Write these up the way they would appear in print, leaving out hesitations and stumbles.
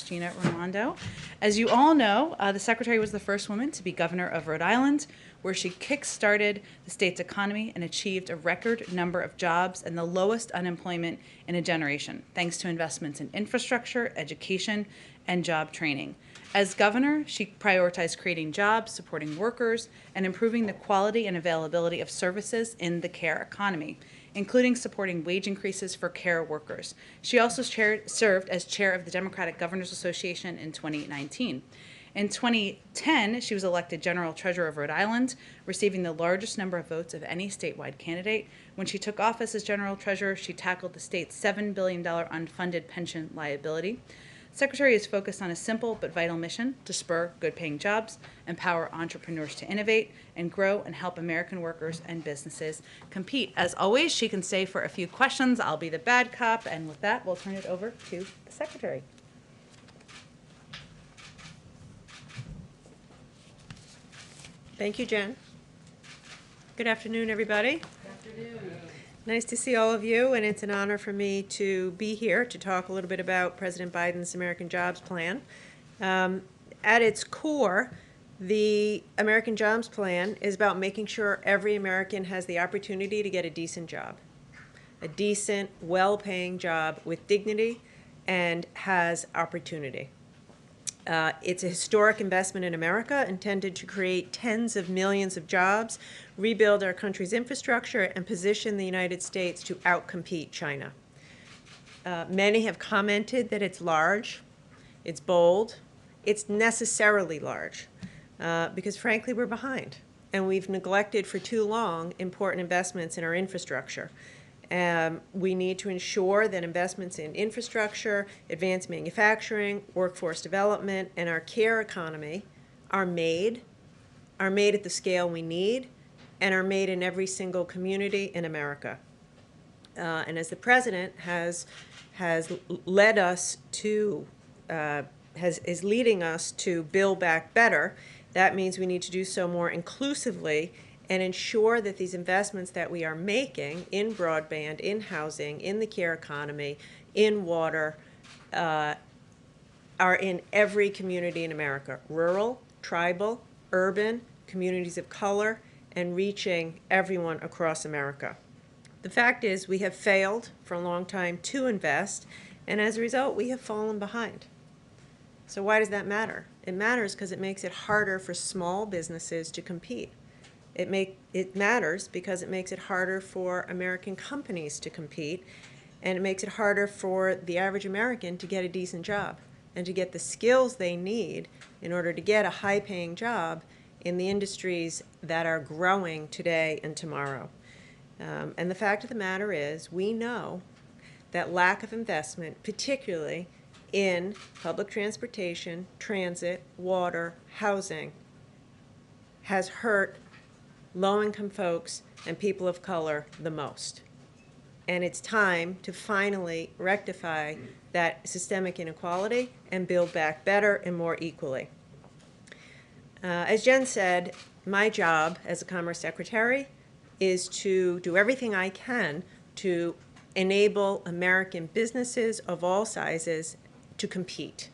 Gina Raimondo. As you all know, the Secretary was the first woman to be governor of Rhode Island, where she kick-started the state's economy and achieved a record number of jobs and the lowest unemployment in a generation, thanks to investments in infrastructure, education, and job training. As governor, she prioritized creating jobs, supporting workers, and improving the quality and availability of services in the care economy, including supporting wage increases for care workers. She also served as chair of the Democratic Governors Association in 2019. In 2010, she was elected General Treasurer of Rhode Island, receiving the largest number of votes of any statewide candidate. When she took office as General Treasurer, she tackled the state's $7 billion unfunded pension liability. The Secretary is focused on a simple but vital mission to spur good-paying jobs, empower entrepreneurs to innovate, and grow and help American workers and businesses compete. As always, she can stay for a few questions. I'll be the bad cop, and with that, we'll turn it over to the Secretary. Thank you, Jen. Good afternoon, everybody. Good afternoon. Nice to see all of you, and it's an honor for me to be here to talk a little bit about President Biden's American Jobs Plan. At its core, the American Jobs Plan is about making sure every American has the opportunity to get a decent job, a decent, well-paying job with dignity and has opportunity. It's a historic investment in America intended to create tens of millions of jobs, rebuild our country's infrastructure, and position the United States to outcompete China. Many have commented that it's large, it's bold, it's necessarily large, because frankly we're behind, and we've neglected for too long important investments in our infrastructure. We need to ensure that investments in infrastructure, advanced manufacturing, workforce development, and our care economy are made at the scale we need, and are made in every single community in America. And as the President has led us to, is leading us to Build Back Better, that means we need to do so more inclusively and ensure that these investments that we are making in broadband, in housing, in the care economy, in water, are in every community in America, rural, tribal, urban, communities of color, and reaching everyone across America. The fact is we have failed for a long time to invest, and as a result, we have fallen behind. So why does that matter? It matters because it makes it harder for small businesses to compete. It matters because it makes it harder for American companies to compete, and it makes it harder for the average American to get a decent job and to get the skills they need in order to get a high-paying job in the industries that are growing today and tomorrow. And the fact of the matter is, we know that lack of investment, particularly in public transportation, transit, water, housing, has hurt low-income folks and people of color the most. And it's time to finally rectify that systemic inequality and build back better and more equally. As Jen said, my job as a Commerce Secretary is to do everything I can to enable American businesses of all sizes to compete.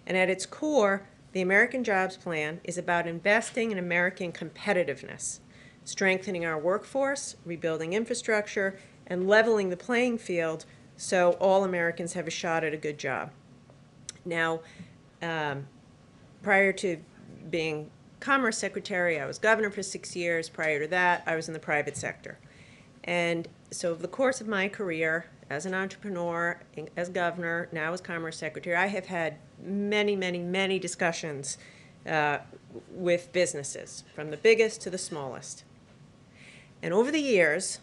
And at its core, the American Jobs Plan is about investing in American competitiveness, strengthening our workforce, rebuilding infrastructure, and leveling the playing field so all Americans have a shot at a good job. Now, prior to being Commerce Secretary, I was governor for 6 years. Prior to that, I was in the private sector. And so over the course of my career, as an entrepreneur, as governor, now as Commerce Secretary, I have had many discussions with businesses, from the biggest to the smallest. And over the years,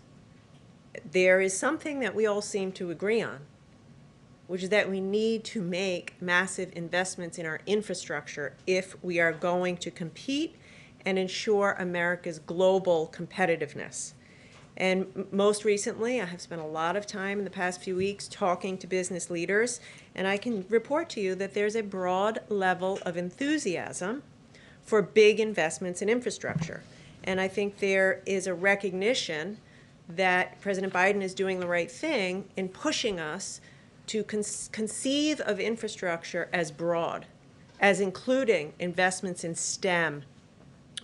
there is something that we all seem to agree on, which is that we need to make massive investments in our infrastructure if we are going to compete and ensure America's global competitiveness. And most recently, I have spent a lot of time in the past few weeks talking to business leaders, and I can report to you that there's a broad level of enthusiasm for big investments in infrastructure. And I think there is a recognition that President Biden is doing the right thing in pushing us to conceive of infrastructure as broad, as including investments in STEM,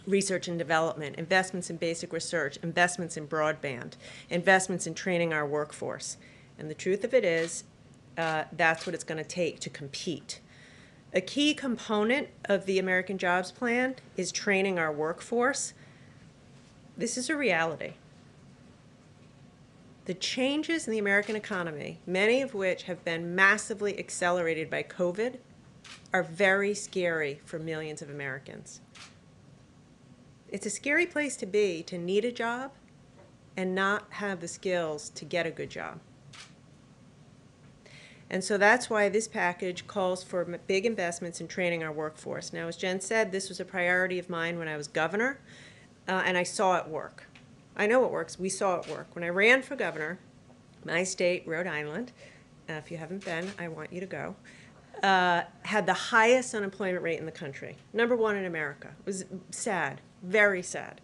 research and development, investments in basic research, investments in broadband, investments in training our workforce. And the truth of it is, that's what it's going to take to compete. A key component of the American Jobs Plan is training our workforce. This is a reality. The changes in the American economy, many of which have been massively accelerated by COVID, are very scary for millions of Americans. It's a scary place to be, to need a job and not have the skills to get a good job. And so that's why this package calls for big investments in training our workforce. Now, as Jen said, this was a priority of mine when I was governor, and I saw it work. I know it works. We saw it work. When I ran for governor, my state, Rhode Island, if you haven't been, I want you to go, had the highest unemployment rate in the country, #1 in America. It was sad, very sad.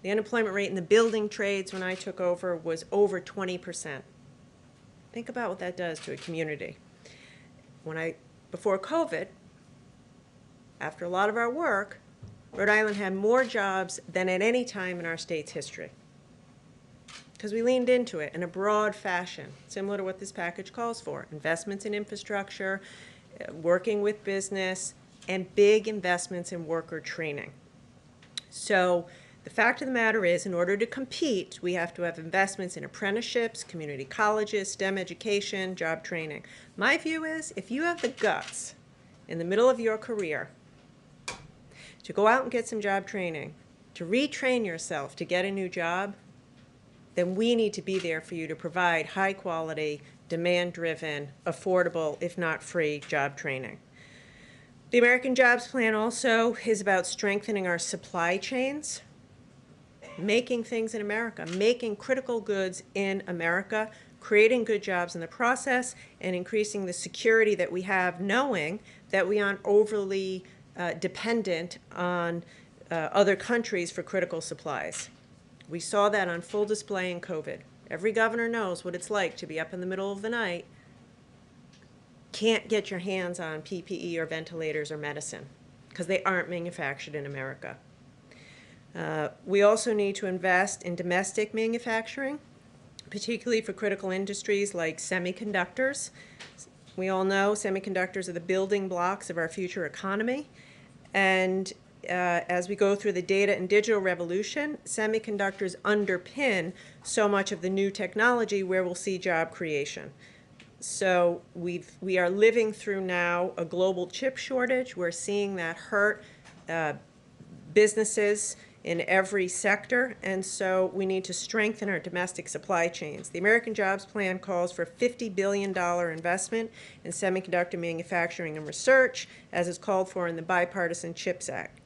The unemployment rate in the building trades when I took over was over 20%. Think about what that does to a community. Before COVID, after a lot of our work, Rhode Island had more jobs than at any time in our state's history, because we leaned into it in a broad fashion, similar to what this package calls for: investments in infrastructure, working with business, and big investments in worker training. So the fact of the matter is, in order to compete, we have to have investments in apprenticeships, community colleges, STEM education, job training. My view is, if you have the guts in the middle of your career to go out and get some job training, to retrain yourself to get a new job, then we need to be there for you to provide high quality, demand-driven, affordable, if not free, job training. The American Jobs Plan also is about strengthening our supply chains, making things in America, making critical goods in America, creating good jobs in the process, and increasing the security that we have, knowing that we aren't overly dependent on other countries for critical supplies. We saw that on full display in COVID. Every governor knows what it's like to be up in the middle of the night, can't get your hands on PPE or ventilators or medicine because they aren't manufactured in America. We also need to invest in domestic manufacturing, particularly for critical industries like semiconductors. We all know semiconductors are the building blocks of our future economy. And as we go through the data and digital revolution, semiconductors underpin so much of the new technology where we'll see job creation. So we are living through now a global chip shortage. We're seeing that hurt businesses in every sector, and so we need to strengthen our domestic supply chains. The American Jobs Plan calls for a $50 billion investment in semiconductor manufacturing and research, as is called for in the Bipartisan CHIPS Act.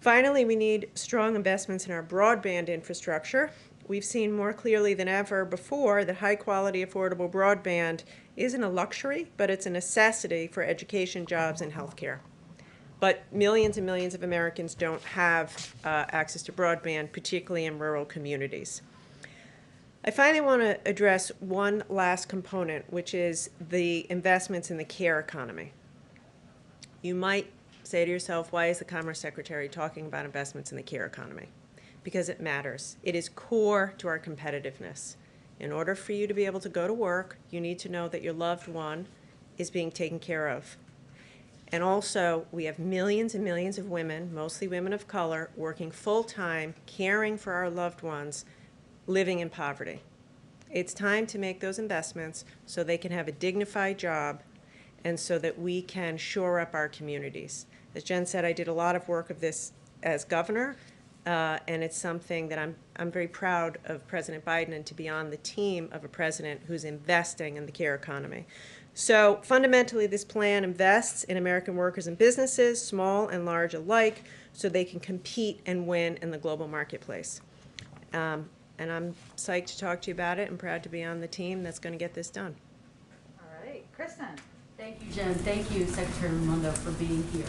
Finally, we need strong investments in our broadband infrastructure. We've seen more clearly than ever before that high-quality, affordable broadband isn't a luxury, but it's a necessity for education, jobs, and healthcare. But millions and millions of Americans don't have access to broadband, particularly in rural communities. I finally want to address one last component, which is the investments in the care economy. You might say to yourself, why is the Commerce Secretary talking about investments in the care economy? Because it matters. It is core to our competitiveness. In order for you to be able to go to work, you need to know that your loved one is being taken care of. And also, we have millions and millions of women, mostly women of color, working full-time, caring for our loved ones, living in poverty. It's time to make those investments so they can have a dignified job and so that we can shore up our communities. As Jen said, I did a lot of work of this as governor, and it's something that I'm very proud of President Biden and to be on the team of a president who's investing in the care economy. So fundamentally, this plan invests in American workers and businesses, small and large alike, so they can compete and win in the global marketplace. And I'm psyched to talk to you about it and proud to be on the team that's going to get this done. All right, Kristen. Thank you, Jen. Thank you, Secretary Raimondo, for being here.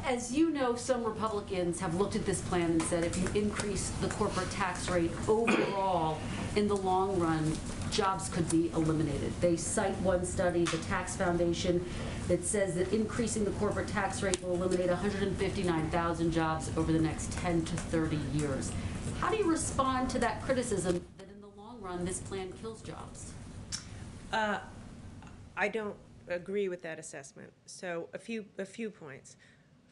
As you know, some Republicans have looked at this plan and said if you increase the corporate tax rate overall, in the long run, jobs could be eliminated. They cite one study, the Tax Foundation, that says that increasing the corporate tax rate will eliminate 159,000 jobs over the next 10 to 30 years. How do you respond to that criticism that in the long run, this plan kills jobs? I don't agree with that assessment. So a few points.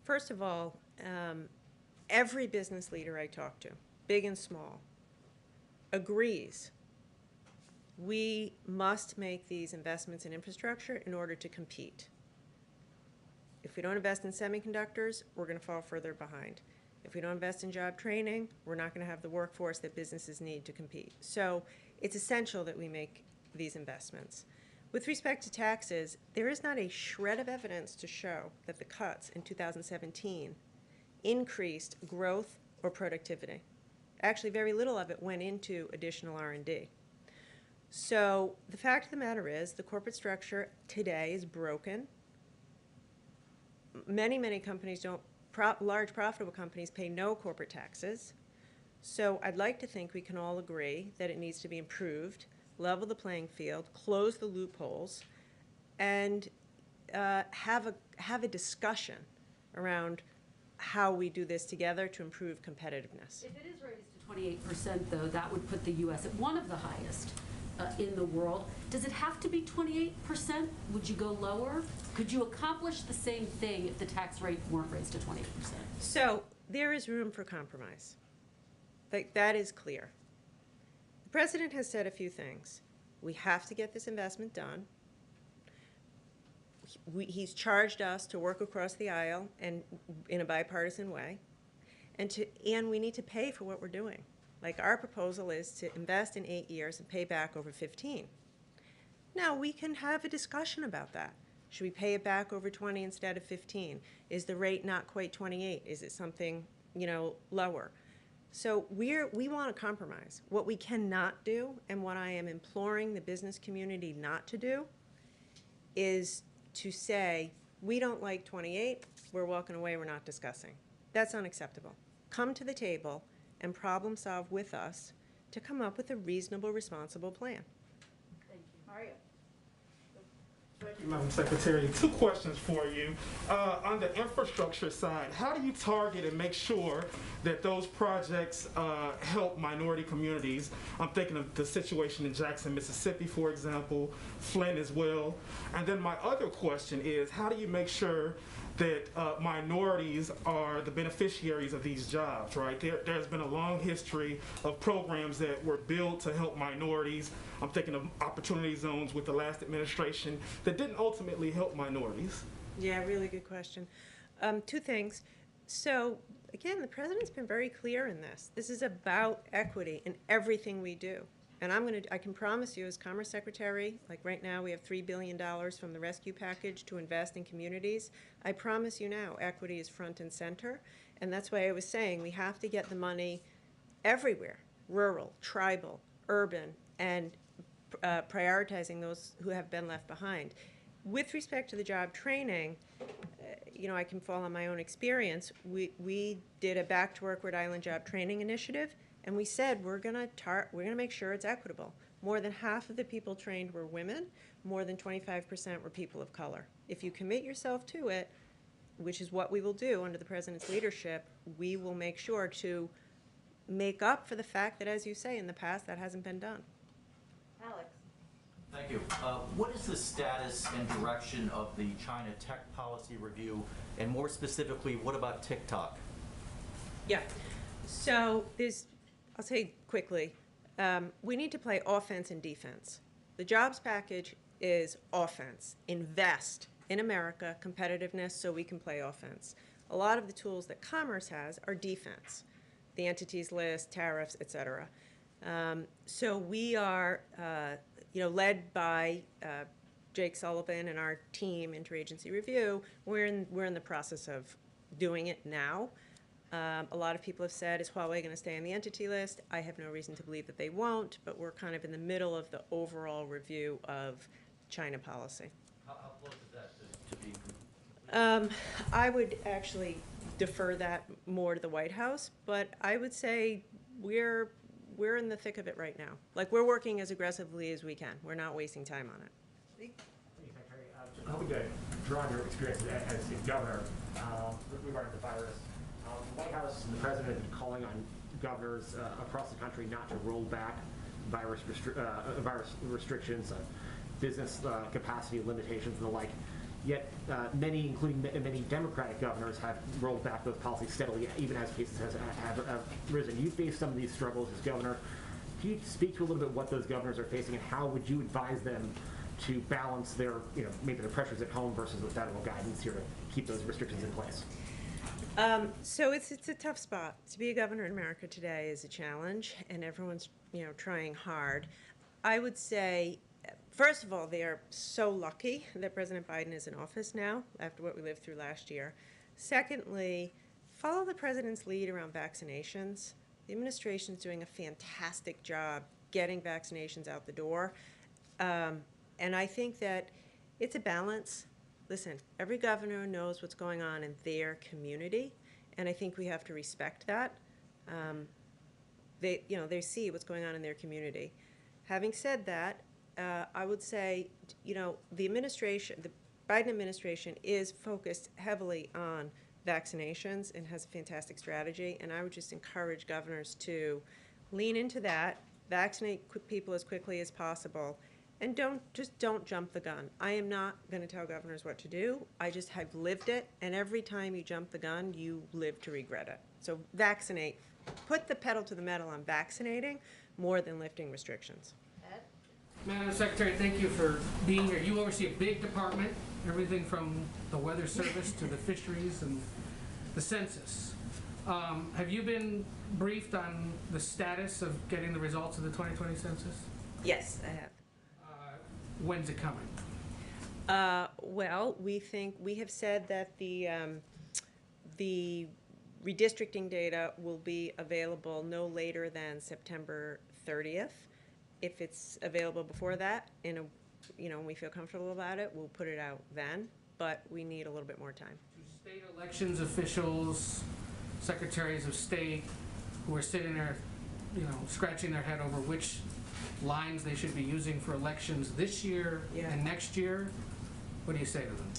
First of all, every business leader I talk to, big and small, agrees we must make these investments in infrastructure in order to compete. If we don't invest in semiconductors, we're going to fall further behind. If we don't invest in job training, we're not going to have the workforce that businesses need to compete. So it's essential that we make these investments. With respect to taxes, there is not a shred of evidence to show that the cuts in 2017 increased growth or productivity. Actually, very little of it went into additional R&D. So the fact of the matter is the corporate structure today is broken. Many companies don't, large profitable companies pay no corporate taxes. So I'd like to think we can all agree that it needs to be improved, level the playing field, close the loopholes, and have a discussion around how we do this together to improve competitiveness. If it is raised to 28%, though, that would put the U.S. at one of the highest in the world. Does it have to be 28%? Would you go lower? Could you accomplish the same thing if the tax rate weren't raised to 28%? So there is room for compromise. That is clear. The president has said a few things. We have to get this investment done. He's charged us to work across the aisle and in a bipartisan way, and we need to pay for what we're doing. Like our proposal is to invest in 8 years and pay back over 15. Now we can have a discussion about that. Should we pay it back over 20 instead of 15? Is the rate not quite 28? Is it something, lower? So we want to compromise. What we cannot do, and what I am imploring the business community not to do, is to say, we don't like 28, we're walking away, we're not discussing. That's unacceptable. Come to the table and problem solve with us to come up with a reasonable, responsible plan. Thank you. Mario. Thank you, Madam Secretary. 2 questions for you. On the infrastructure side, how do you target and make sure that those projects help minority communities? I'm thinking of the situation in Jackson, Mississippi, for example, Flint as well. And then my other question is, how do you make sure that minorities are the beneficiaries of these jobs, right? There's been a long history of programs that were built to help minorities. I'm thinking of opportunity zones with the last administration that didn't ultimately help minorities. Yeah, really good question. 2 things. So again, the president's been very clear in this. This is about equity in everything we do. And I can promise you as Commerce Secretary, like right now we have $3 billion from the rescue package to invest in communities. I promise you now, equity is front and center. And that's why I was saying we have to get the money everywhere, rural, tribal, urban, and prioritizing those who have been left behind. With respect to the job training, I can fall on my own experience. We did a Back to Work Rhode Island job training initiative. And we said we're going to make sure it's equitable. More than half of the people trained were women. More than 25% were people of color. If you commit yourself to it, which is what we will do under the president's leadership, we will make sure to make up for the fact that, as you say, in the past that hasn't been done. Alex. Thank you. What is the status and direction of the China tech policy review? And more specifically, what about TikTok? Yeah. So I'll say quickly, we need to play offense and defense. The jobs package is offense. Invest in America, competitiveness, so we can play offense. A lot of the tools that Commerce has are defense, the entities list, tariffs, et cetera. So we are, led by Jake Sullivan and our team, Interagency Review. We're in the process of doing it now. A lot of people have said, is Huawei going to stay on the entity list? I have no reason to believe that they won't, but we're kind of in the middle of the overall review of China policy. How close is that to being I would actually defer that more to the White House, but I would say we're in the thick of it right now. Like, we're working as aggressively as we can. We're not wasting time on it. Thank you, Secretary. I'm hoping to draw on your experience as the governor regarding the virus. The White House and the President have been calling on governors across the country not to roll back virus restrictions, business capacity limitations, and the like. Yet many, including many Democratic governors, have rolled back those policies steadily, even as cases have risen. You face some of these struggles as governor. Can you speak to a little bit what those governors are facing, and how would you advise them to balance their, maybe the pressures at home versus the federal guidance here to keep those restrictions in place? So it's a tough spot. To be a governor in America today is a challenge, and everyone's trying hard. I would say, first of all, they are so lucky that President Biden is in office now after what we lived through last year. Secondly, follow the president's lead around vaccinations. The administration is doing a fantastic job getting vaccinations out the door. And I think that it's a balance. Listen, every governor knows what's going on in their community, and I think we have to respect that. They see what's going on in their community. Having said that, I would say, the Biden administration is focused heavily on vaccinations and has a fantastic strategy, and I would just encourage governors to lean into that, vaccinate people as quickly as possible, and don't jump the gun. I am not going to tell governors what to do. I just have lived it, and every time you jump the gun, you live to regret it. So vaccinate. Put the pedal to the metal on vaccinating more than lifting restrictions. Madam Secretary, thank you for being here. You oversee a big department, everything from the Weather Service to the fisheries and the census. Have you been briefed on the status of getting the results of the 2020 census? Yes, I have. When's it coming? Well, we have said that the redistricting data will be available no later than September 30th. If it's available before that, and we feel comfortable about it, we'll put it out then. But we need a little bit more time. Do state elections officials, secretaries of state, who are sitting there, scratching their head over which lines they should be using for elections this year and next year, what do you say to them?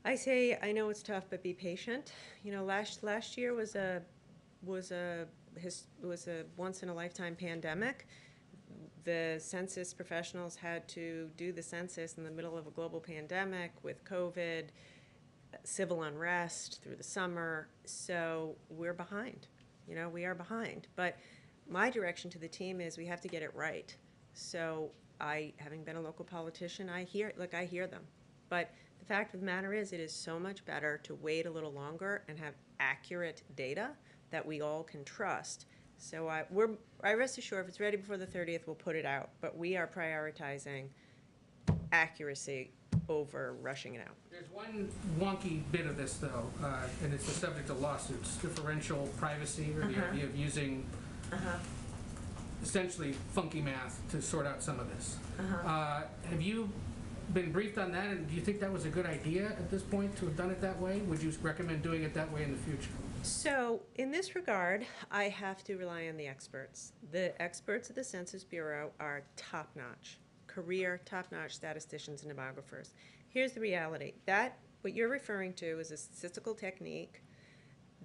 I say, I know it's tough, but be patient. Last year was a once in a lifetime pandemic. The census professionals had to do the census in the middle of a global pandemic with COVID, civil unrest through the summer. So we're behind. We are behind. But my direction to the team is we have to get it right. So having been a local politician, I hear them. But the fact of the matter is, it is so much better to wait a little longer and have accurate data that we all can trust. So I rest assured, if it's ready before the 30th, we'll put it out. But we are prioritizing accuracy over rushing it out. There's one wonky bit of this, though, and it's the subject of lawsuits: differential privacy, or the idea of using essentially funky math to sort out some of this. Have you been briefed on that, and do you think that was a good idea at this point to have done it that way? Would you recommend doing it that way in the future? So in this regard, I have to rely on the experts. The experts at the Census Bureau are top-notch, career top-notch statisticians and demographers. Here's the reality. What you're referring to is a statistical technique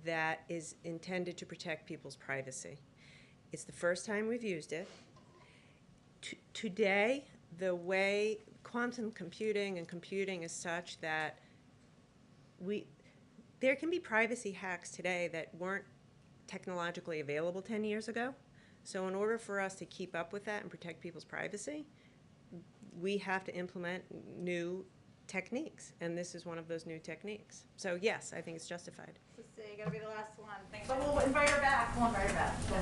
that is intended to protect people's privacy. It's the first time we've used it. Today, the way quantum computing is such that there can be privacy hacks today that weren't technologically available 10 years ago. So in order for us to keep up with that and protect people's privacy, we have to implement new techniques, and this is one of those new techniques. So yes, I think it's justified. You gotta be the last one. Thanks. But we'll invite her back.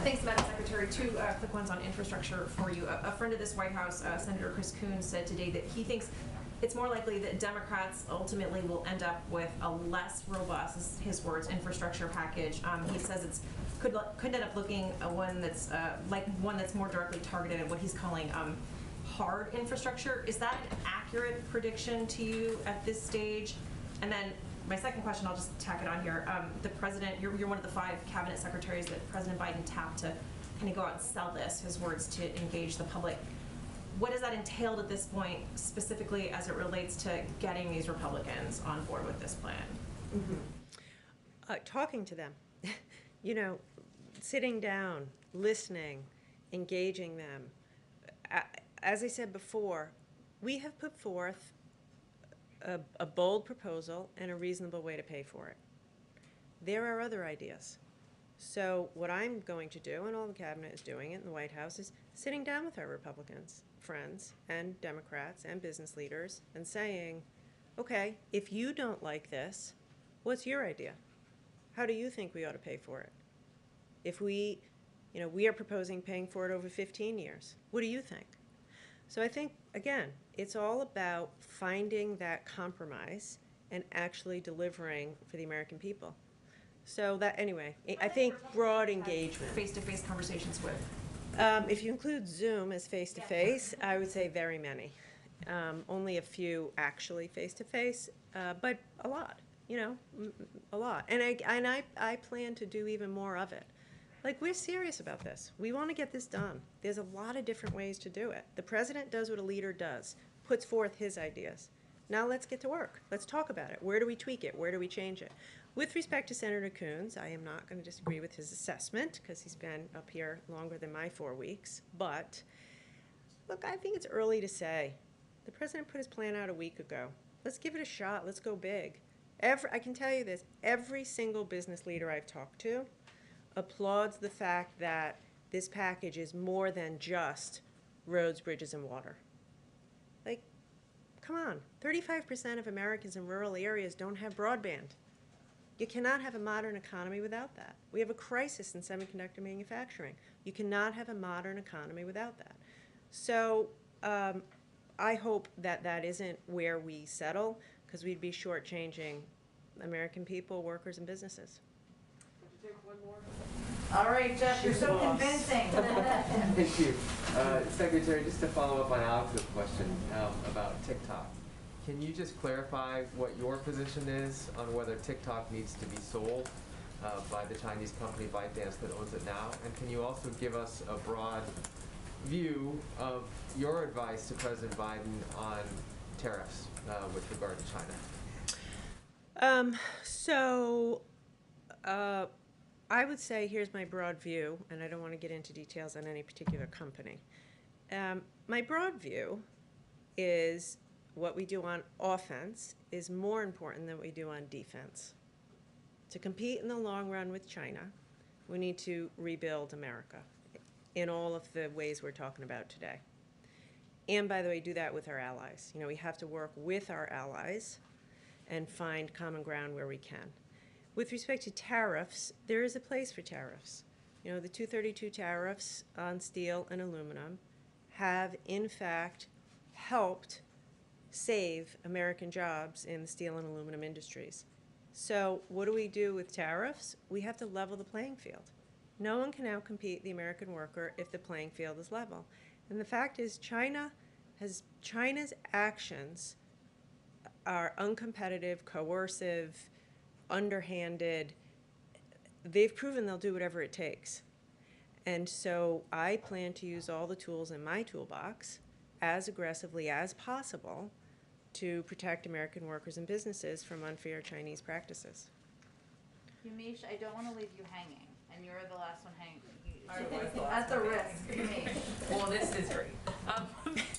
Thanks, Madam Secretary. Two quick ones on infrastructure for you. A friend of this White House, Senator Chris Coons, said today that he thinks it's more likely that Democrats ultimately will end up with a less robust, his words, infrastructure package. He says it could end up looking one that's more directly targeted at what he's calling hard infrastructure. Is that an accurate prediction to you at this stage? And then My second question, I'll just tack it on here. The president, you're one of the 5 cabinet secretaries that President Biden tapped to kind of go out and sell this, his words, to engage the public. What has that entailed at this point, specifically as it relates to getting these Republicans on board with this plan? Talking to them, you know, sitting down, listening, engaging them. As I said before, we have put forth a bold proposal and a reasonable way to pay for it. There are other ideas. So what I'm going to do, and all the cabinet is doing it in the White House, is sitting down with our Republicans, friends, and Democrats, and business leaders, and saying, okay, if you don't like this, what's your idea? How do you think we ought to pay for it? If we are proposing paying for it over 15 years. What do you think? So I think, again, it's all about finding that compromise and actually delivering for the American people. So that, anyway, I think broad engagement. Face-to-face conversations with? If you include Zoom as face-to-face, I would say very many. Only a few actually face-to-face, but a lot, a lot. And I plan to do even more of it. Like, we're serious about this. We want to get this done. There's a lot of different ways to do it. The president does what a leader does, puts forth his ideas. Now let's get to work. Let's talk about it. Where do we tweak it? Where do we change it? With respect to Senator Coons, I am not going to disagree with his assessment because he's been up here longer than my 4 weeks. But, look, I think it's early to say. The president put his plan out a week ago. Let's give it a shot. Let's go big. I can tell you this, every single business leader I've talked to applauds the fact that this package is more than just roads, bridges, and water. Like, come on, 35% of Americans in rural areas don't have broadband. You cannot have a modern economy without that. We have a crisis in semiconductor manufacturing. You cannot have a modern economy without that. So I hope that that isn't where we settle, because we'd be shortchanging American people, workers, and businesses. All right, Jeff, you're so convincing. Thank you. Secretary, just to follow up on Alex's question about TikTok, can you just clarify what your position is on whether TikTok needs to be sold by the Chinese company ByteDance that owns it now? And can you also give us a broad view of your advice to President Biden on tariffs with regard to China? I would say here's my broad view, and I don't want to get into details on any particular company. My broad view is what we do on offense is more important than what we do on defense. To compete in the long run with China, we need to rebuild America in all of the ways we're talking about today. And, by the way, do that with our allies. We have to work with our allies and find common ground where we can. With respect to tariffs, there is a place for tariffs. The 232 tariffs on steel and aluminum have, in fact, helped save American jobs in the steel and aluminum industries. So what do we do with tariffs? We have to level the playing field. No one can outcompete the American worker if the playing field is level. And the fact is China's actions are uncompetitive, coercive, underhanded. They've proven they'll do whatever it takes. And so I plan to use all the tools in my toolbox as aggressively as possible to protect American workers and businesses from unfair Chinese practices. Umesh, I don't want to leave you hanging, and you're the last one hanging. At the risk, Umesh. Well, this is great.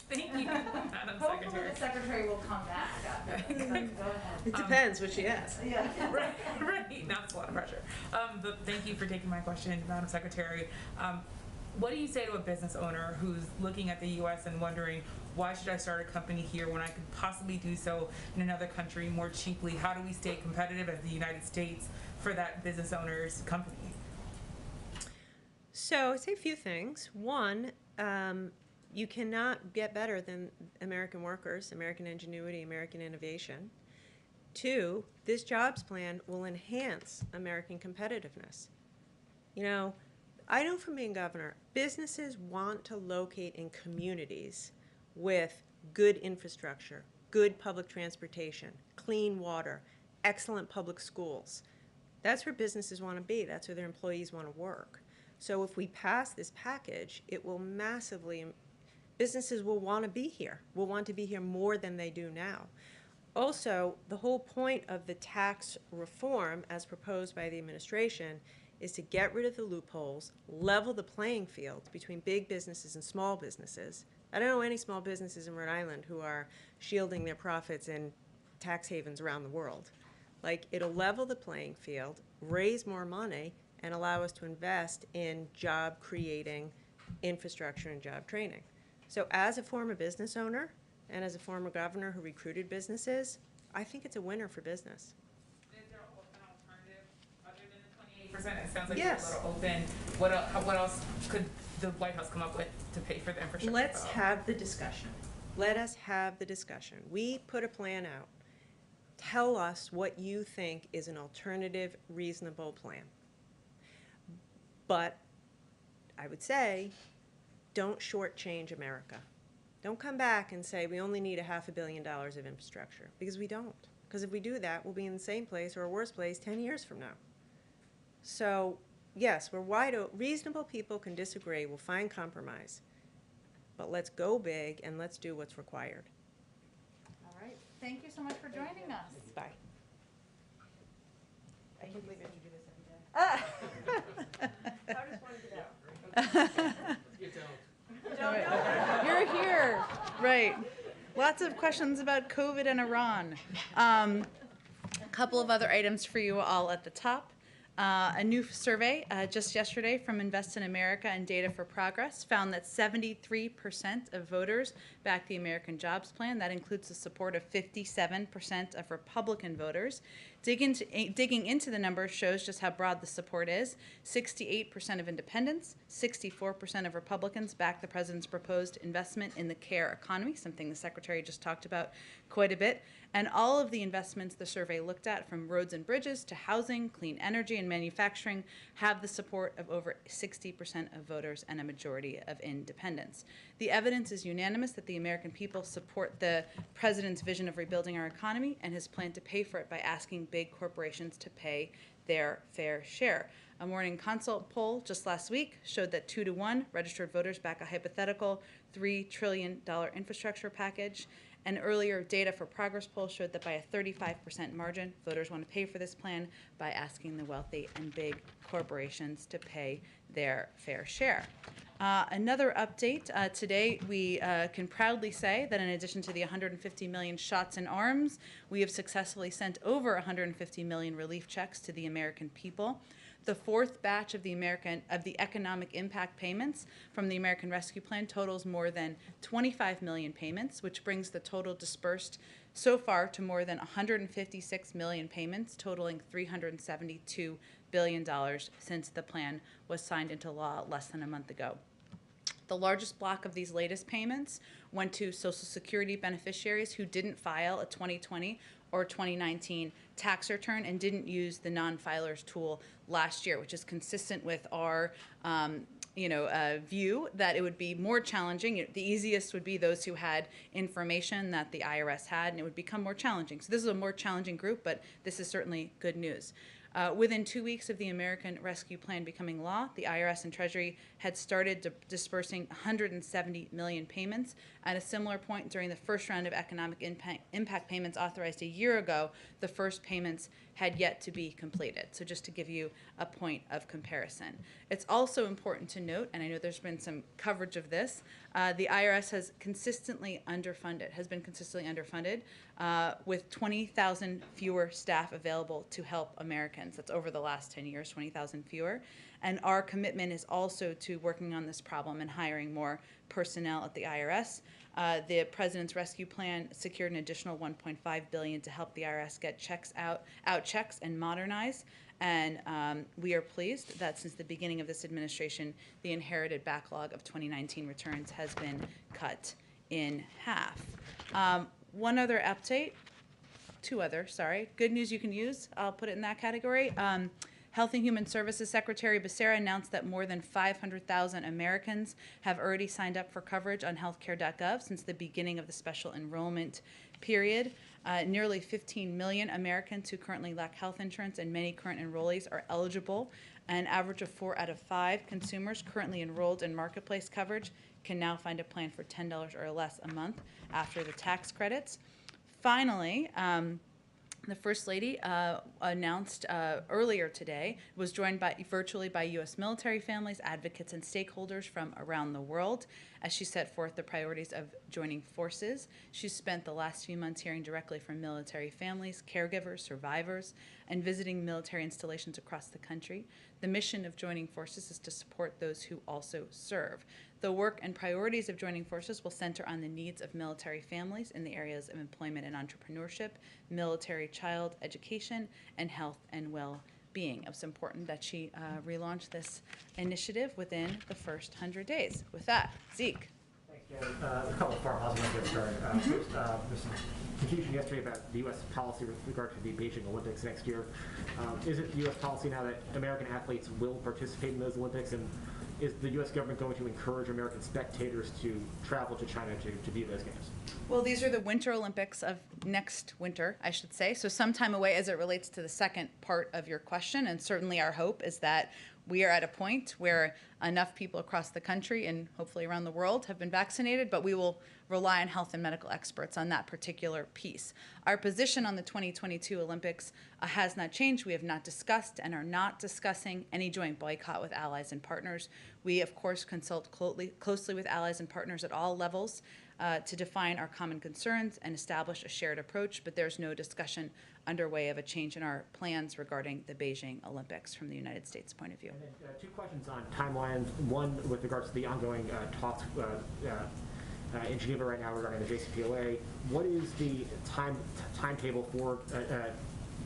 Thank you, Madam Hopefully Secretary. the secretary will come back after this. Go ahead. It depends what she asks. Yeah. Right, that's a lot of pressure. But thank you for taking my question, Madam Secretary. What do you say to a business owner who's looking at the U.S. and wondering, why should I start a company here when I could possibly do so in another country more cheaply? How do we stay competitive as the United States for that business owner's company? So I'd say a few things. One, you cannot get better than American workers, American ingenuity, American innovation. Two, this jobs plan will enhance American competitiveness. I know from being governor, businesses want to locate in communities with good infrastructure, good public transportation, clean water, excellent public schools. That's where businesses want to be. That's where their employees want to work. So if we pass this package, it will massively, businesses will want to be here, will want to be here more than they do now. Also, the whole point of the tax reform as proposed by the administration is to get rid of the loopholes, level the playing field between big businesses and small businesses. I don't know any small businesses in Rhode Island who are shielding their profits in tax havens around the world. Like, it'll level the playing field, raise more money, and allow us to invest in job-creating infrastructure and job training. So as a former business owner and as a former governor who recruited businesses, I think it's a winner for business. Is there an alternative other than the 28%? It sounds like Yes. you're a little open. What else could the White House come up with to pay for the infrastructure? Let's bill? have the discussion. Let us have the discussion. We put a plan out. Tell us what you think is an alternative, reasonable plan. But I would say, don't shortchange America. Don't come back and say we only need $500 million of infrastructure, because we don't. Because if we do that, we'll be in the same place or a worse place 10 years from now. So yes, we're wide open. Reasonable people can disagree. We'll find compromise. But let's go big and let's do what's required. All right. Thank you so much for joining us. Bye. I can't believe you have to do this every day. How does one get out? You don't. All right. You're here. Right. Lots of questions about COVID and Iran. A couple of other items for you all at the top. A new survey just yesterday from Invest in America and Data for Progress found that 73% of voters back the American Jobs Plan. That includes the support of 57% of Republican voters. Digging into the numbers shows just how broad the support is. 68% of independents, 64% of Republicans back the president's proposed investment in the care economy, something the secretary just talked about quite a bit. And all of the investments the survey looked at, from roads and bridges to housing, clean energy, and manufacturing, have the support of over 60% of voters and a majority of independents. The evidence is unanimous that the American people support the president's vision of rebuilding our economy and his plan to pay for it by asking big corporations to pay their fair share. A Morning Consult poll just last week showed that 2-to-1 registered voters back a hypothetical $3 trillion infrastructure package. An earlier Data for Progress poll showed that by a 35% margin, voters want to pay for this plan by asking the wealthy and big corporations to pay their fair share. Another update, today we can proudly say that in addition to the 150 million shots in arms, we have successfully sent over 150 million relief checks to the American people. The fourth batch of the economic impact payments from the American Rescue Plan totals more than 25 million payments, which brings the total dispersed so far to more than 156 million payments, totaling $372 billion since the plan was signed into law less than a month ago. The largest block of these latest payments went to Social Security beneficiaries who didn't file a 2020 or 2019 tax return and didn't use the non-filers tool last year, which is consistent with our view that it would be more challenging. The easiest would be those who had information that the IRS had, and it would become more challenging. So this is a more challenging group, but this is certainly good news. Within 2 weeks of the American Rescue Plan becoming law, the IRS and Treasury had started dispersing 170 million payments. At a similar point during the first round of economic impact payments authorized a year ago, the first payments had yet to be completed. So just to give you a point of comparison. It's also important to note, and I know there's been some coverage of this, the IRS has been consistently underfunded, with 20,000 fewer staff available to help Americans. That's over the last 10 years, 20,000 fewer. And our commitment is also to working on this problem and hiring more personnel at the IRS. The President's Rescue Plan secured an additional $1.5 billion to help the IRS get checks out checks and modernize. And we are pleased that since the beginning of this administration, the inherited backlog of 2019 returns has been cut in half. One other update, good news you can use, I'll put it in that category. Health and Human Services Secretary Becerra announced that more than 500,000 Americans have already signed up for coverage on healthcare.gov since the beginning of the special enrollment period. Nearly 15 million Americans who currently lack health insurance and many current enrollees are eligible. An average of 4 out of 5 consumers currently enrolled in marketplace coverage can now find a plan for $10 or less a month after the tax credits. Finally, the First Lady announced earlier today, was joined virtually by U.S. military families, advocates, and stakeholders from around the world as she set forth the priorities of joining forces. She spent the last few months hearing directly from military families, caregivers, survivors, and visiting military installations across the country. The mission of joining forces is to support those who also serve. The work and priorities of joining forces will center on the needs of military families in the areas of employment and entrepreneurship, military child education, and health and well-being. It was important that she relaunch this initiative within the first 100 days. With that, Zeke. Thanks, Jen. A couple of farmhouses want to get started. First, there's some confusion yesterday about the U.S. policy with regard to the Beijing Olympics next year. Is it the U.S. policy now that American athletes will participate in those Olympics, and is the U.S. government going to encourage American spectators to travel to China to view those games? Well, these are the Winter Olympics of next winter, I should say, so some time away as it relates to the second part of your question, and certainly our hope is that we are at a point where enough people across the country and hopefully around the world have been vaccinated, but we will rely on health and medical experts on that particular piece. Our position on the 2022 Olympics has not changed. We have not discussed and are not discussing any joint boycott with allies and partners. We, of course, consult closely with allies and partners at all levels to define our common concerns and establish a shared approach, but there's no discussion underway of a change in our plans regarding the Beijing Olympics from the United States point of view. And then, two questions on timelines. One with regards to the ongoing talks in Geneva right now regarding the JCPOA. What is the timetable for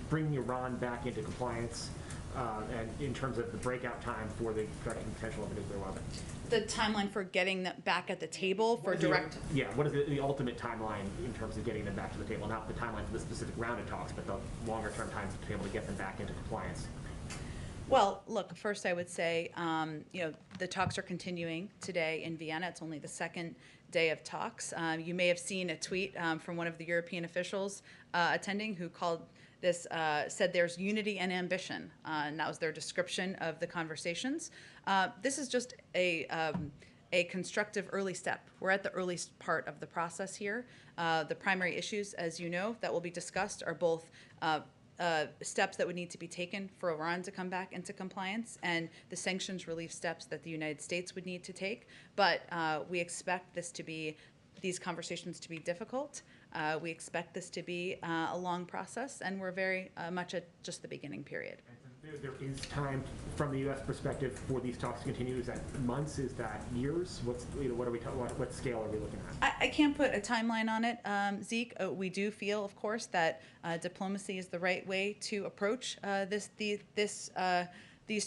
bringing Iran back into compliance, and in terms of the breakout time for the threatening potential of a nuclear weapon? The timeline for getting them back at the table for direct... What is the ultimate timeline in terms of getting them back to the table? Not the timeline for the specific round of talks, but the longer-term time to be able to get them back into compliance. Well, look, first I would say, the talks are continuing today in Vienna. It's only the second day of talks. You may have seen a tweet from one of the European officials attending who called this, said there's unity and ambition, and that was their description of the conversations. This is just a constructive early step. We're at the earliest part of the process here. The primary issues, as you know, that will be discussed are both steps that would need to be taken for Iran to come back into compliance and the sanctions relief steps that the United States would need to take. But we expect these conversations to be difficult. We expect this to be a long process, and we're very much at just the beginning period. There is time from the U.S. perspective for these talks to continue. Is that months? Is that years? What scale are we looking at? I can't put a timeline on it, Zeke. We do feel, of course, that diplomacy is the right way to approach this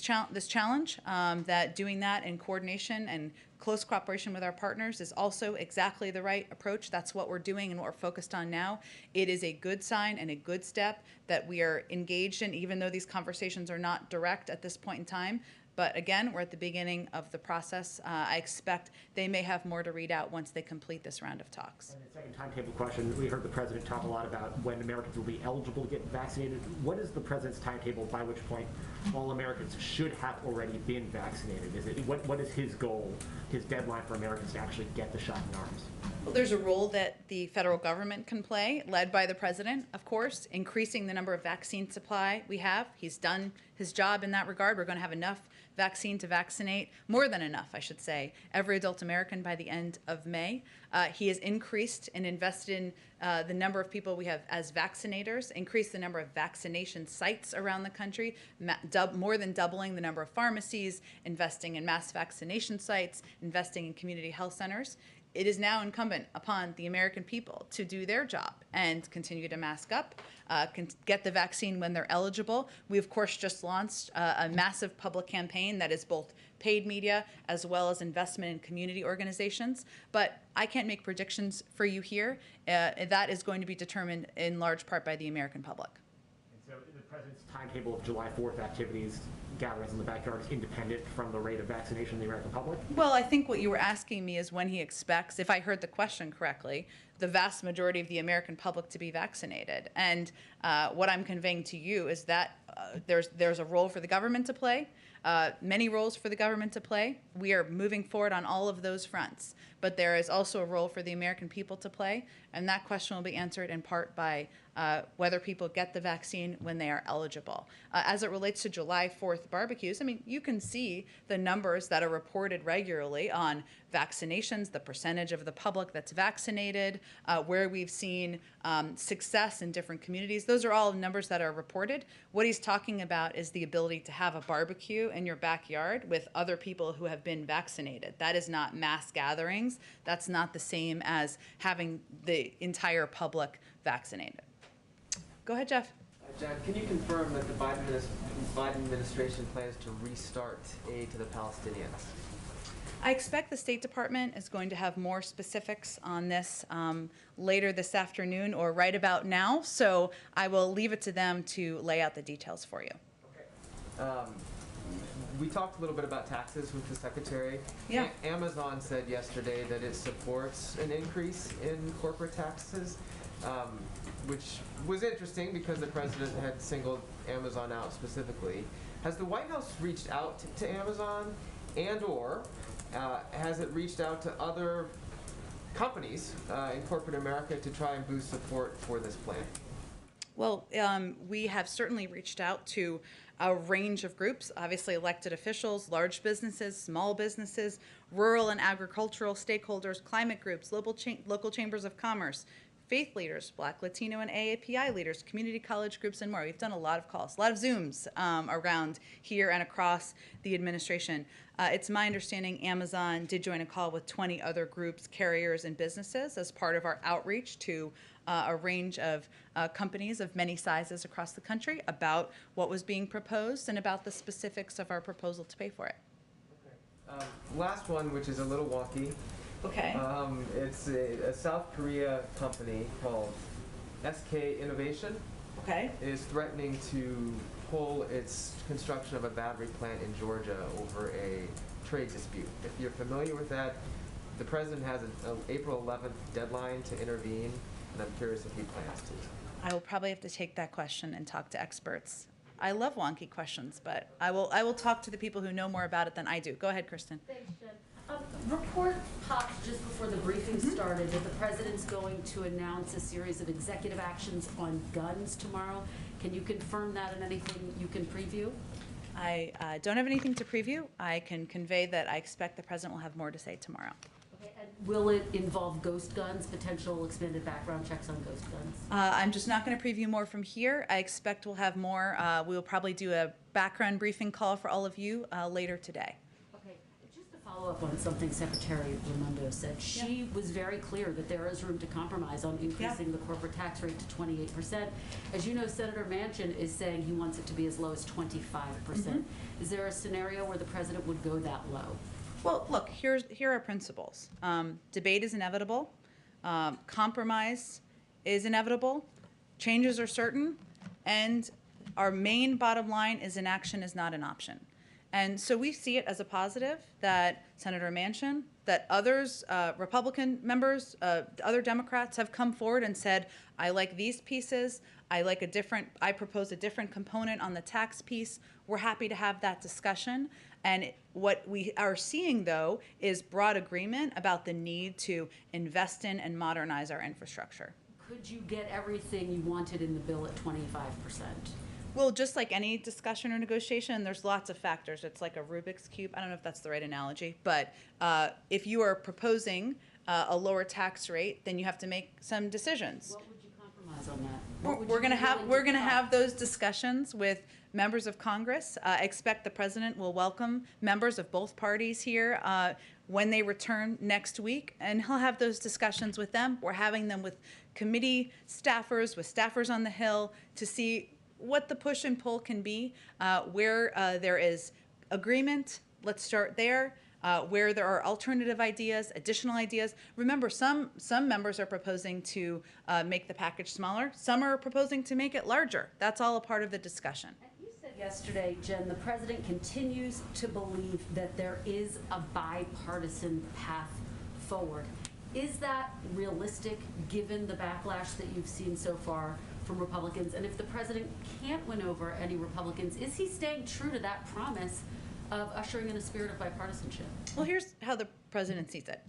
challenge. That doing that in coordination and close cooperation with our partners is also exactly the right approach. That's what we're doing and what we're focused on now. It is a good sign and a good step that we are engaged in, even though these conversations are not direct at this point in time. But again, we're at the beginning of the process. I expect they may have more to read out once they complete this round of talks. And the second timetable question, we heard the president talk a lot about when Americans will be eligible to get vaccinated. What is the president's timetable by which point all Americans should have already been vaccinated? What is his goal, his deadline for Americans to actually get the shot in arms? Well, there's a role that the federal government can play, led by the president, of course, increasing the number of vaccine supply we have. He's done his job in that regard. We're going to have enough vaccine to vaccinate, more than enough, I should say, every adult American by the end of May. He has increased and invested in the number of people we have as vaccinators, increased the number of vaccination sites around the country, more than doubling the number of pharmacies, investing in mass vaccination sites, investing in community health centers. It is now incumbent upon the American people to do their job and continue to mask up, get the vaccine when they're eligible. We, of course, just launched a massive public campaign that is both paid media as well as investment in community organizations. But I can't make predictions for you here. That is going to be determined in large part by the American public. And so the President's timetable of July 4th activities, gatherings in the backyard is independent from the rate of vaccination in the American public? Well, I think what you were asking me is when he expects, if I heard the question correctly, the vast majority of the American public to be vaccinated. And what I'm conveying to you is that there's a role for the government to play, many roles for the government to play. We are moving forward on all of those fronts. But there is also a role for the American people to play, and that question will be answered in part by whether people get the vaccine when they are eligible. As it relates to July 4th barbecues, I mean, you can see the numbers that are reported regularly on vaccinations, the percentage of the public that's vaccinated, where we've seen success in different communities. Those are all numbers that are reported. What he's talking about is the ability to have a barbecue in your backyard with other people who have been vaccinated. That is not mass gatherings. That's not the same as having the entire public vaccinated. Go ahead, Jeff. Jen, can you confirm that the Biden administration plans to restart aid to the Palestinians? I expect the State Department is going to have more specifics on this later this afternoon or right about now, so I will leave it to them to lay out the details for you. Okay. We talked a little bit about taxes with the Secretary. Yeah. Amazon said yesterday that it supports an increase in corporate taxes, which was interesting because the President had singled Amazon out specifically. Has the White House reached out to Amazon and/or has it reached out to other companies in corporate America to try and boost support for this plan? Well, we have certainly reached out to a range of groups, obviously elected officials, large businesses, small businesses, rural and agricultural stakeholders, climate groups, local chambers of commerce, faith leaders, Black, Latino, and AAPI leaders, community college groups, and more. We've done a lot of calls, a lot of Zooms around here and across the administration. It's my understanding Amazon did join a call with 20 other groups, carriers, and businesses as part of our outreach to a range of companies of many sizes across the country about what was being proposed and about the specifics of our proposal to pay for it. Okay. Last one, which is a little wonky. Okay. It's a South Korea company called SK Innovation. Okay. Is threatening to pull its construction of a battery plant in Georgia over a trade dispute. If you're familiar with that, the president has an April 11th deadline to intervene, and I'm curious if he plans to. I will probably have to take that question and talk to experts. I love wonky questions, but I will talk to the people who know more about it than I do. Go ahead, Kristen. Thanks, Jen. Report popped just before the briefing started that the president's going to announce a series of executive actions on guns tomorrow. Can you confirm that and anything you can preview? I don't have anything to preview. I can convey that I expect the president will have more to say tomorrow. Okay, and will it involve ghost guns, potential expanded background checks on ghost guns? I'm just not going to preview more from here. I expect we'll have more. We'll probably do a background briefing call for all of you later today. Follow up on something Secretary Raimondo said. She was very clear that there is room to compromise on increasing the corporate tax rate to 28%. As you know, Senator Manchin is saying he wants it to be as low as 25%. Is there a scenario where the president would go that low? Well, look, here are principles. Debate is inevitable. Compromise is inevitable. Changes are certain. And our main bottom line is inaction is not an option. And so we see it as a positive that Senator Manchin, that others, Republican members, other Democrats have come forward and said, I like these pieces, I propose a different component on the tax piece. We're happy to have that discussion. And what we are seeing, though, is broad agreement about the need to invest in and modernize our infrastructure. Could you get everything you wanted in the bill at 25%? Well, just like any discussion or negotiation, there's lots of factors. It's like a Rubik's Cube. I don't know if that's the right analogy, but if you are proposing a lower tax rate, then you have to make some decisions. What would you compromise on that? We're going to have those discussions with members of Congress. Expect the president will welcome members of both parties here when they return next week, and he'll have those discussions with them. We're having them with committee staffers, with staffers on the Hill, to see what the push and pull can be, where there is agreement. Let's start there. where there are alternative ideas, additional ideas. Remember, some members are proposing to make the package smaller. Some are proposing to make it larger. That's all a part of the discussion. You said yesterday, Jen, the president continues to believe that there is a bipartisan path forward. Is that realistic given the backlash that you've seen so far from Republicans? And if the president can't win over any Republicans, is he staying true to that promise of ushering in a spirit of bipartisanship? Well, here's how the president sees it.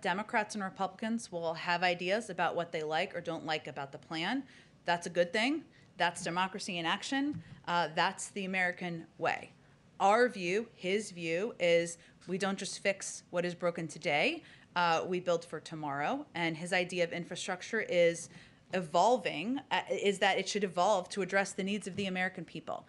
Democrats and Republicans will have ideas about what they like or don't like about the plan. That's a good thing. That's democracy in action. That's the American way. Our view, his view, is we don't just fix what is broken today, we build for tomorrow. And his idea of infrastructure is evolving, is that it should evolve to address the needs of the American people.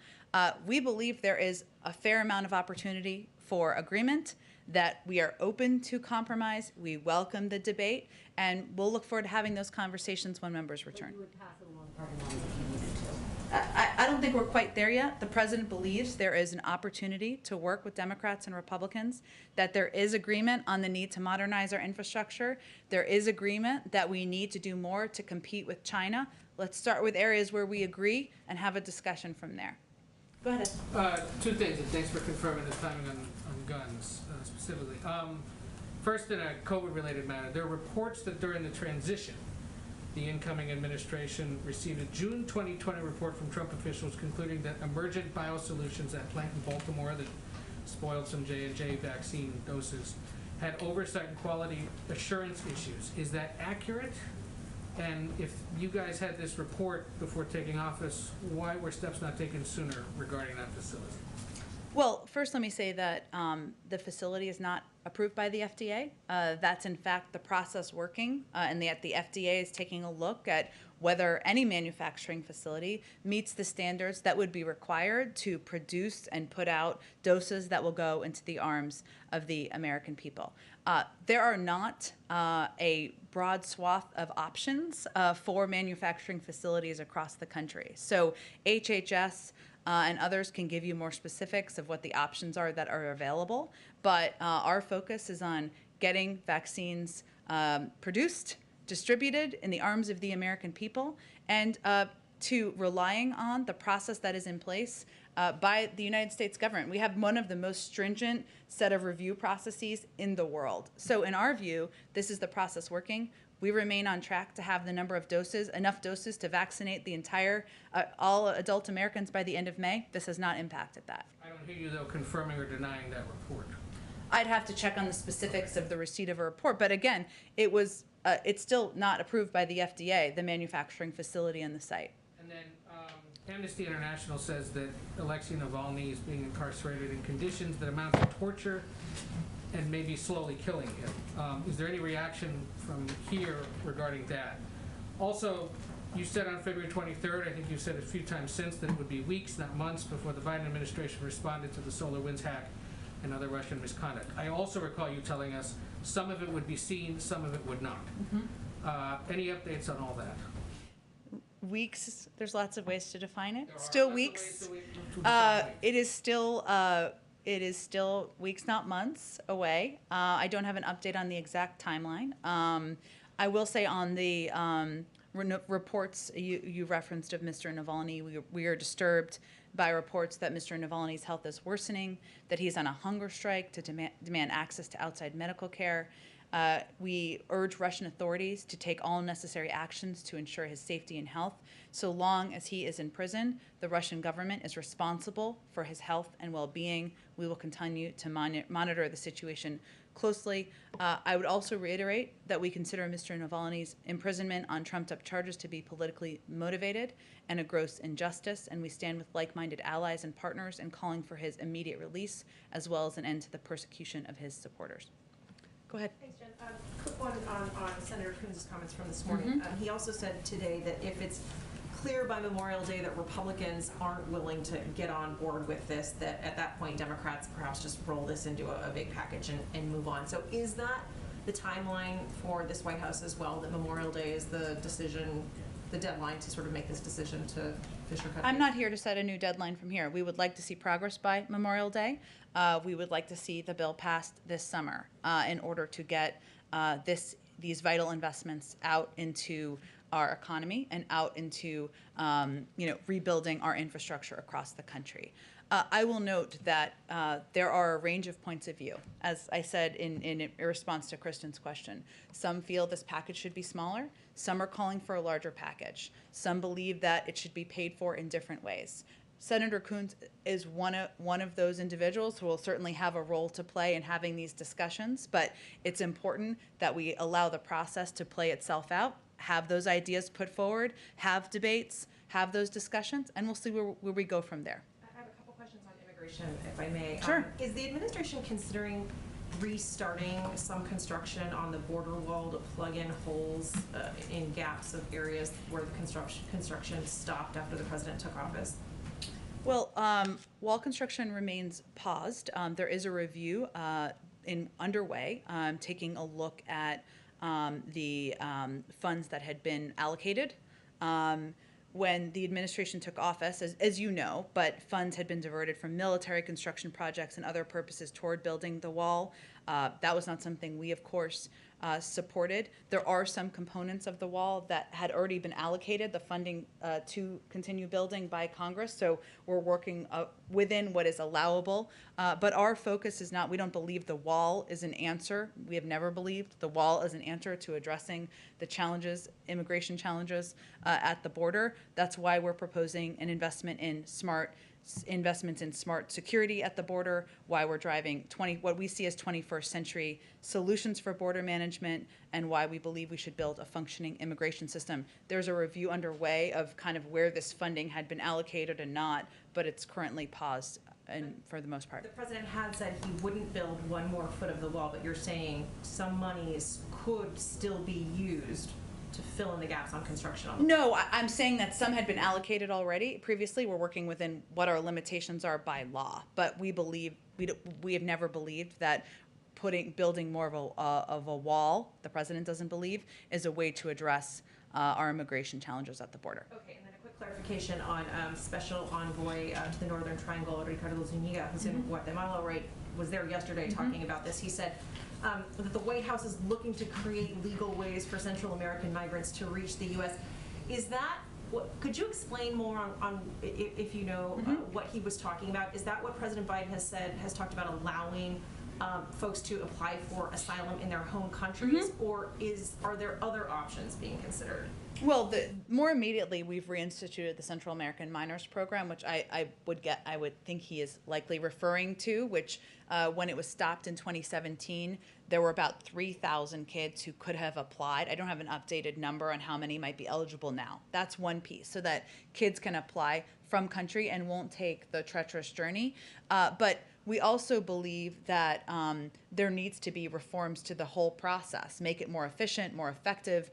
We believe there is a fair amount of opportunity for agreement, that we are open to compromise, we welcome the debate, and we'll look forward to having those conversations when members return. You would pass it along party lines if you needed to. I don't think we're quite there yet. The president believes there is an opportunity to work with Democrats and Republicans, that there is agreement on the need to modernize our infrastructure. There is agreement that we need to do more to compete with China. Let's start with areas where we agree and have a discussion from there. Go ahead. Two things, and thanks for confirming the timing on guns specifically. First, in a COVID-related matter, there are reports that during the transition, the incoming administration received a June 2020 report from Trump officials concluding that emergent biosolutions at plant in Baltimore that spoiled some J&J vaccine doses had oversight and quality assurance issues. Is that accurate? And if you guys had this report before taking office, why were steps not taken sooner regarding that facility? Well, first let me say that the facility is not approved by the FDA. That's in fact the process working, and the FDA is taking a look at whether any manufacturing facility meets the standards that would be required to produce and put out doses that will go into the arms of the American people. There are not a broad swath of options for manufacturing facilities across the country. So HHS and others can give you more specifics of what the options are that are available. But our focus is on getting vaccines produced, distributed in the arms of the American people, and to relying on the process that is in place by the United States government. We have one of the most stringent set of review processes in the world. So in our view, this is the process working. We remain on track to have the number of doses, enough doses to vaccinate the entire, all adult Americans by the end of May. This has not impacted that. I don't hear you, though, confirming or denying that report. I'd have to check on the specifics of the receipt of a report. But again, it was, it's still not approved by the FDA, the manufacturing facility and the site. And then Amnesty International says that Alexei Navalny is being incarcerated in conditions that amount to torture and maybe slowly killing him. Is there any reaction from here regarding that? Also, you said on February 23rd, I think you've said a few times since, that it would be weeks, not months, before the Biden administration responded to the SolarWinds hack and other Russian misconduct. I also recall you telling us some of it would be seen, some of it would not. Any updates on all that? Weeks, there's lots of ways to define it. There are Still lots of weeks. ways to define weeks. It is still weeks, not months away. I don't have an update on the exact timeline. I will say on the reports you referenced of Mr. Navalny, we are disturbed by reports that Mr. Navalny's health is worsening, that he's on a hunger strike to demand access to outside medical care. We urge Russian authorities to take all necessary actions to ensure his safety and health. So long as he is in prison, the Russian government is responsible for his health and well-being. We will continue to monitor the situation closely. I would also reiterate that we consider Mr. Navalny's imprisonment on trumped-up charges to be politically motivated and a gross injustice, and we stand with like-minded allies and partners in calling for his immediate release, as well as an end to the persecution of his supporters. Go ahead. Thanks, Jen. Quick one on Senator Coons' comments from this morning. He also said today that if it's clear by Memorial Day that Republicans aren't willing to get on board with this, that at that point Democrats perhaps just roll this into a big package and move on. So is that the timeline for this White House as well, that Memorial Day is the decision the deadline to sort of make this decision to Fisher Cut? I'm not here to set a new deadline from here. We would like to see progress by Memorial Day. We would like to see the bill passed this summer in order to get these vital investments out into our economy and out into rebuilding our infrastructure across the country. I will note that there are a range of points of view. As I said in response to Kristen's question, some feel this package should be smaller. Some are calling for a larger package. Some believe that it should be paid for in different ways. Senator Coons is one of those individuals who will certainly have a role to play in having these discussions, but it's important that we allow the process to play itself out, have those ideas put forward, have debates, have those discussions, and we'll see where we go from there. I have a couple questions on immigration, if I may. Sure. Is the administration considering restarting some construction on the border wall to plug in holes in gaps of areas where the construction stopped after the president took office? Well, while construction remains paused, there is a review underway, taking a look at the funds that had been allocated when the administration took office, as you know, but funds had been diverted from military construction projects and other purposes toward building the wall. That was not something we, of course, supported. There are some components of the wall that had already been allocated, the funding to continue building by Congress, so we're working within what is allowable. But our focus is not, we don't believe the wall is an answer. We have never believed the wall is an answer to addressing the challenges, immigration challenges at the border. That's why we're proposing an investment in investments in smart security at the border, why we're driving what we see as 21st century solutions for border management, and why we believe we should build a functioning immigration system. There's a review underway of kind of where this funding had been allocated and not, but it's currently paused for the most part. The president had said he wouldn't build one more foot of the wall, but you're saying some monies could still be used to fill in the gaps on construction on the wall. No, I'm saying that some had been allocated already. Previously, we're working within what our limitations are by law, but we have never believed that building more of a wall, the president doesn't believe, is a way to address our immigration challenges at the border. Okay, and then a quick clarification on Special Envoy to the Northern Triangle, Ricardo Zuniga, who's in Guatemala, was there yesterday talking about this. He said that the White House is looking to create legal ways for Central American migrants to reach the U.S. Is that could you explain more on if you know what he was talking about? Is that what President Biden has talked about, allowing folks to apply for asylum in their home countries, or are there other options being considered? Well, more immediately, we've reinstituted the Central American Minors Program, which I would think he is likely referring to, which when it was stopped in 2017, there were about 3,000 kids who could have applied. I don't have an updated number on how many might be eligible now. That's one piece, so that kids can apply from country and won't take the treacherous journey. But we also believe that there needs to be reforms to the whole process, make it more efficient, more effective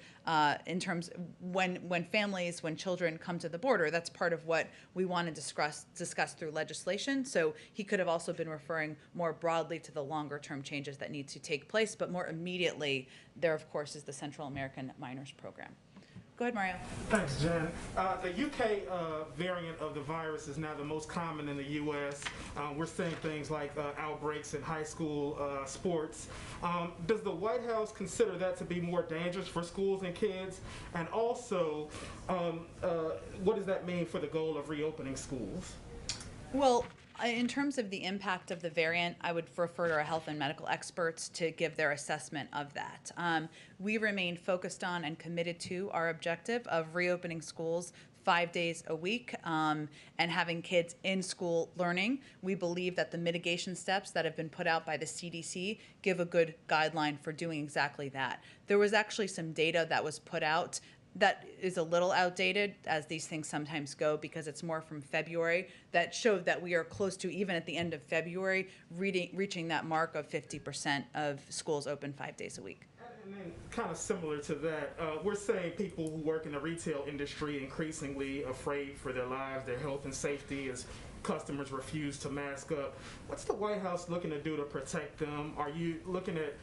in terms when children come to the border. That's part of what we want to discuss through legislation. So he could have also been referring more broadly to the longer term changes that need to take place, but more immediately, there of course is the Central American Minors Program. Go ahead, Mario. Thanks, Jen. The UK variant of the virus is now the most common in the US. We're seeing things like outbreaks in high school sports. Does the White House consider that to be more dangerous for schools and kids? And also, what does that mean for the goal of reopening schools? Well, in terms of the impact of the variant, I would refer to our health and medical experts to give their assessment of that. We remain focused on and committed to our objective of reopening schools 5 days a week and having kids in school learning. We believe that the mitigation steps that have been put out by the CDC give a good guideline for doing exactly that. There was actually some data that was put out that is a little outdated, as these things sometimes go, because it's more from February, that showed that we are close to, even at the end of February, reaching that mark of 50% of schools open 5 days a week. And then kind of similar to that, we're seeing people who work in the retail industry increasingly afraid for their lives, their health and safety as customers refuse to mask up. What's the White House looking to do to protect them? Are you looking at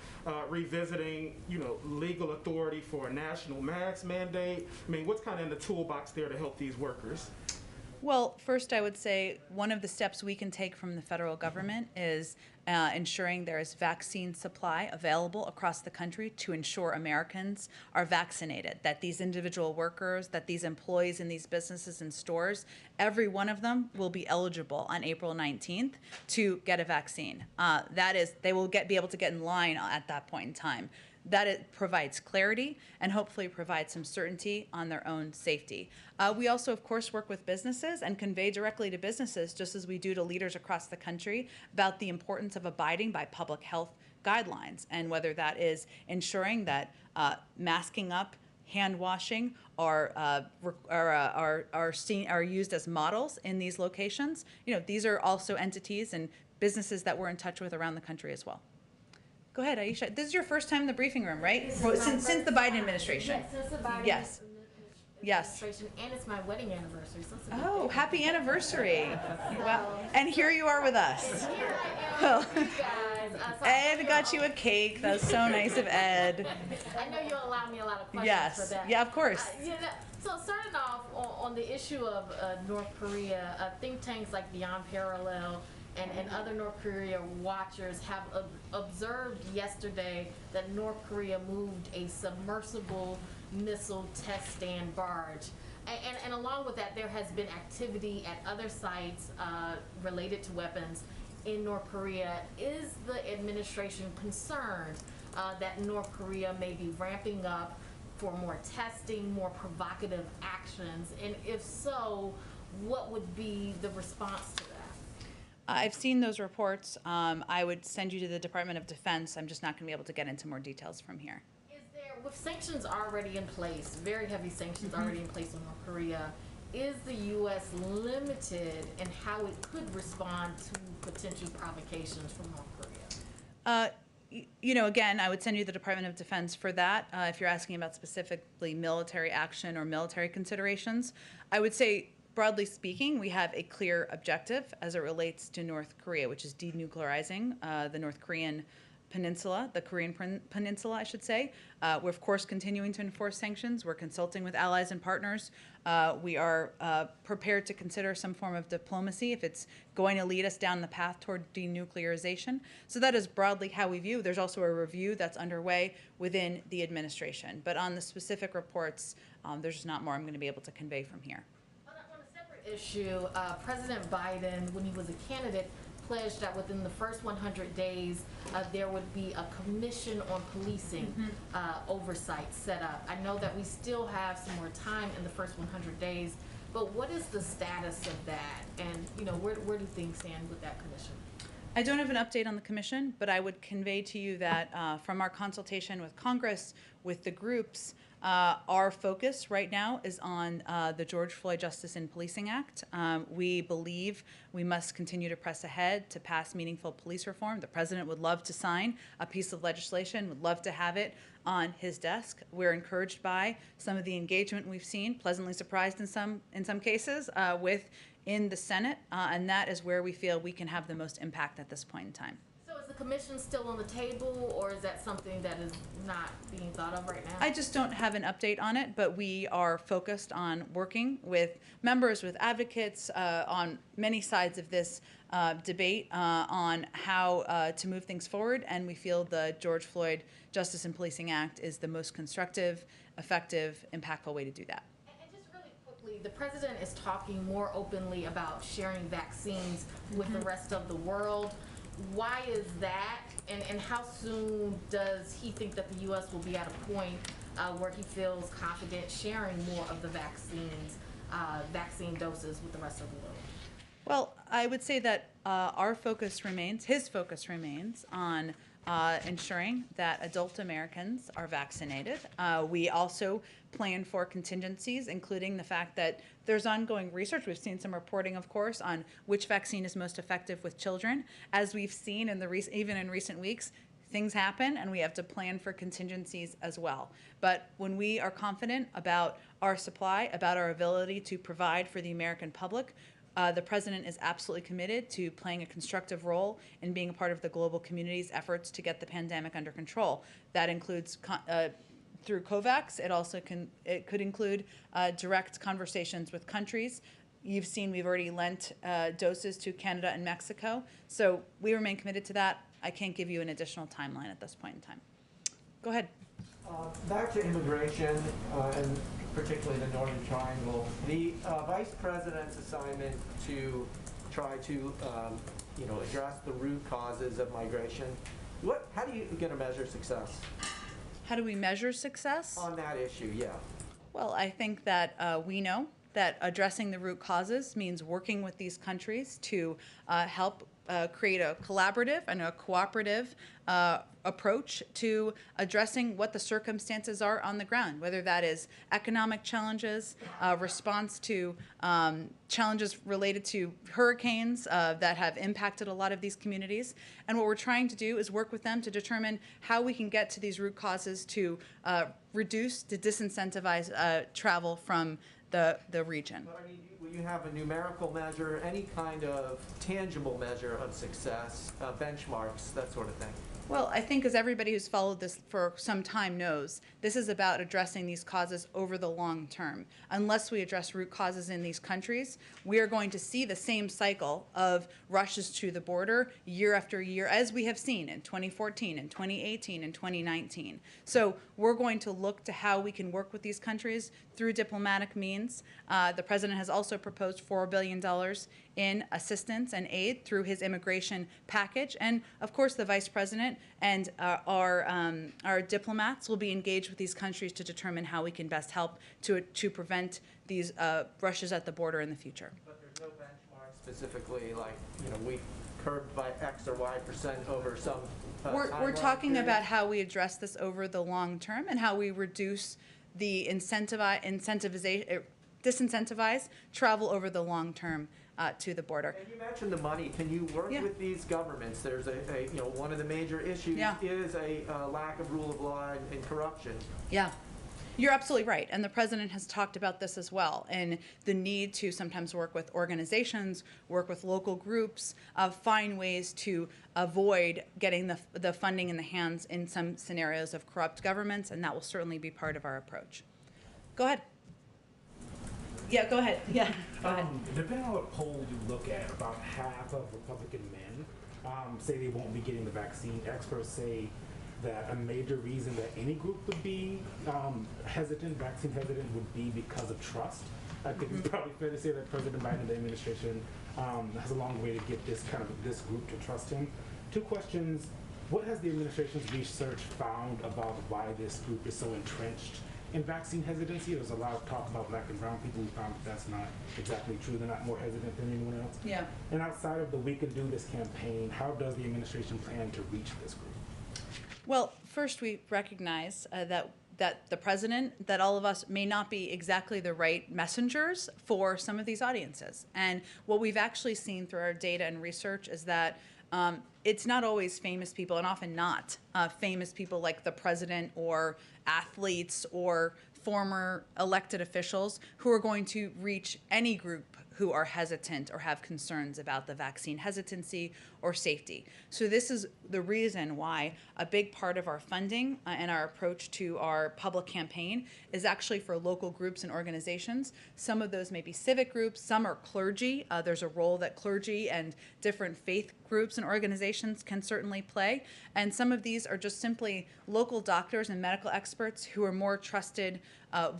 revisiting, legal authority for a national mask mandate? I mean, what's kind of in the toolbox there to help these workers? Well, first, I would say one of the steps we can take from the federal government is ensuring there is vaccine supply available across the country to ensure Americans are vaccinated, that these individual workers, that these employees in these businesses and stores, every one of them will be eligible on April 19th to get a vaccine. That is, they will be able to get in line at that point in time. That it provides clarity and hopefully provides some certainty on their own safety. We also, of course, work with businesses and convey directly to businesses, just as we do to leaders across the country, about the importance of abiding by public health guidelines, and whether that is ensuring that masking up, hand washing are used as models in these locations. These are also entities and businesses that we're in touch with around the country as well. Go ahead, Aisha. This is your first time in the briefing room, right? Since the Biden administration. Yes, since the Biden Yes. Yes. administration, and it's my wedding anniversary. So it's a big Oh, day. happy anniversary. Well, and here you are with us. Here I Well, am with you guys. So Ed got you a cake. That was so nice of Ed. I know you'll allow me a lot of questions for Yes. that. Yeah, of course. So starting off on the issue of North Korea, think tanks like Beyond Parallel and other North Korea watchers have observed yesterday that North Korea moved a submersible missile test stand barge. And along with that, there has been activity at other sites related to weapons in North Korea. Is the administration concerned that North Korea may be ramping up for more testing, more provocative actions? And if so, what would be the response to that? I've seen those reports. I would send you to the Department of Defense. I'm just not going to be able to get into more details from here. Is there, with sanctions already in place, very heavy sanctions already in place on North Korea, is the U.S. limited in how it could respond to potential provocations from North Korea? Again, I would send you to the Department of Defense for that. If you're asking about specifically military action or military considerations, I would say, broadly speaking, we have a clear objective as it relates to North Korea, which is denuclearizing the North Korean peninsula, the Korean peninsula, I should say. We're, of course, continuing to enforce sanctions. We're consulting with allies and partners. We are prepared to consider some form of diplomacy if it's going to lead us down the path toward denuclearization. So that is broadly how we view. There's also a review that's underway within the administration. But on the specific reports, there's just not more I'm going to be able to convey from here. Issue, President Biden, when he was a candidate, pledged that within the first 100 days, there would be a commission on policing oversight set up. I know that we still have some more time in the first 100 days, but what is the status of that? And, where do things stand with that commission? I don't have an update on the commission, but I would convey to you that from our consultation with Congress, with the groups, our focus right now is on the George Floyd Justice in Policing Act. We believe we must continue to press ahead to pass meaningful police reform. The president would love to sign a piece of legislation, would love to have it on his desk. We're encouraged by some of the engagement we've seen, pleasantly surprised in some cases, in the Senate, and that is where we feel we can have the most impact at this point in time. So is the commission still on the table, or is that something that is not being thought of right now? I just don't have an update on it, but we are focused on working with members, with advocates on many sides of this debate on how to move things forward, and we feel the George Floyd Justice in Policing Act is the most constructive, effective, impactful way to do that. The president is talking more openly about sharing vaccines with the rest of the world. Why is that? And how soon does he think that the U.S. will be at a point where he feels confident sharing more of the vaccine doses with the rest of the world? Well, I would say that his focus remains on ensuring that adult Americans are vaccinated. We also plan for contingencies, including the fact that there's ongoing research. We've seen some reporting, of course, on which vaccine is most effective with children. As we've seen even in recent weeks, things happen, and we have to plan for contingencies as well. But when we are confident about our supply, about our ability to provide for the American public, The president is absolutely committed to playing a constructive role in being a part of the global community's efforts to get the pandemic under control. That includes through COVAX. It could include direct conversations with countries. You've seen we've already lent doses to Canada and Mexico. So we remain committed to that. I can't give you an additional timeline at this point in time. Go ahead. Back to immigration, and particularly the Northern Triangle. The Vice President's assignment to try to, address the root causes of migration. How do you get to measure success? How do we measure success? On that issue, yeah. Well, I think that we know that addressing the root causes means working with these countries to help create a collaborative and a cooperative approach to addressing what the circumstances are on the ground, whether that is economic challenges, response to challenges related to hurricanes that have impacted a lot of these communities. And what we're trying to do is work with them to determine how we can get to these root causes to reduce, to disincentivize travel from the region. But I mean, will you have a numerical measure, any kind of tangible measure of success, benchmarks, that sort of thing? Well, I think as everybody who's followed this for some time knows, this is about addressing these causes over the long term. Unless we address root causes in these countries, we are going to see the same cycle of rushes to the border year after year, as we have seen in 2014 and 2018 and 2019. So we're going to look to how we can work with these countries through diplomatic means. The president has also proposed $4 billion in assistance and aid through his immigration package. And of course, the vice president and our diplomats will be engaged with these countries to determine how we can best help to prevent these rushes at the border in the future. But there's no benchmark specifically, like, we curbed by X or Y% over some We're talking period about how we address this over the long term and how we reduce the disincentivize travel over the long term to the border. And you mentioned the money. Can you work with these governments? There's one of the major issues is a lack of rule of law and corruption. Yeah. You're absolutely right. And the president has talked about this as well, and the need to sometimes work with organizations, work with local groups, find ways to avoid getting the funding in the hands in some scenarios of corrupt governments, and that will certainly be part of our approach. Go ahead. Yeah, go ahead. Yeah, go ahead. Depending on what poll you look at, about half of Republican men say they won't be getting the vaccine. Experts say that a major reason that any group would be vaccine hesitant, would be because of trust. I think it's probably fair to say that President Biden and the administration has a long way to get this group to trust him. Two questions. What has the administration's research found about why this group is so entrenched in vaccine hesitancy? There's a lot of talk about black and brown people who found that that's not exactly true. They're not more hesitant than anyone else. Yeah. And outside of the We Can Do This campaign, how does the administration plan to reach this group? Well, first we recognize that the president, that all of us may not be exactly the right messengers for some of these audiences. And what we've actually seen through our data and research is that it's not always famous people, and often not famous people like the president or athletes or former elected officials who are going to reach any group who are hesitant or have concerns about the vaccine hesitancy or safety. So this is the reason why a big part of our funding and our approach to our public campaign is actually for local groups and organizations. Some of those may be civic groups, some are clergy. There's a role that clergy and different faith groups and organizations can certainly play. And some of these are just simply local doctors and medical experts who are more trusted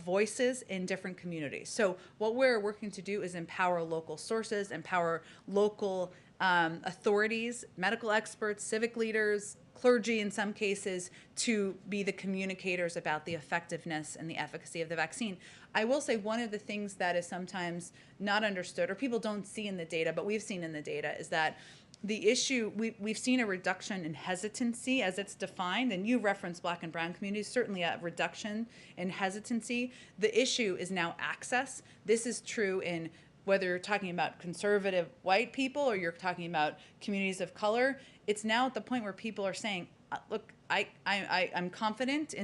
voices in different communities. So what we're working to do is empower local sources, empower local authorities, medical experts, civic leaders, clergy in some cases, to be the communicators about the effectiveness and the efficacy of the vaccine. I will say one of the things that is sometimes not understood, or people don't see in the data, but we've seen in the data, is that the issue, we've seen a reduction in hesitancy as it's defined, and you referenced black and brown communities, certainly a reduction in hesitancy. The issue is now access. This is true in whether you're talking about conservative white people or you're talking about communities of color. It's now at the point where people are saying, look, I'm confident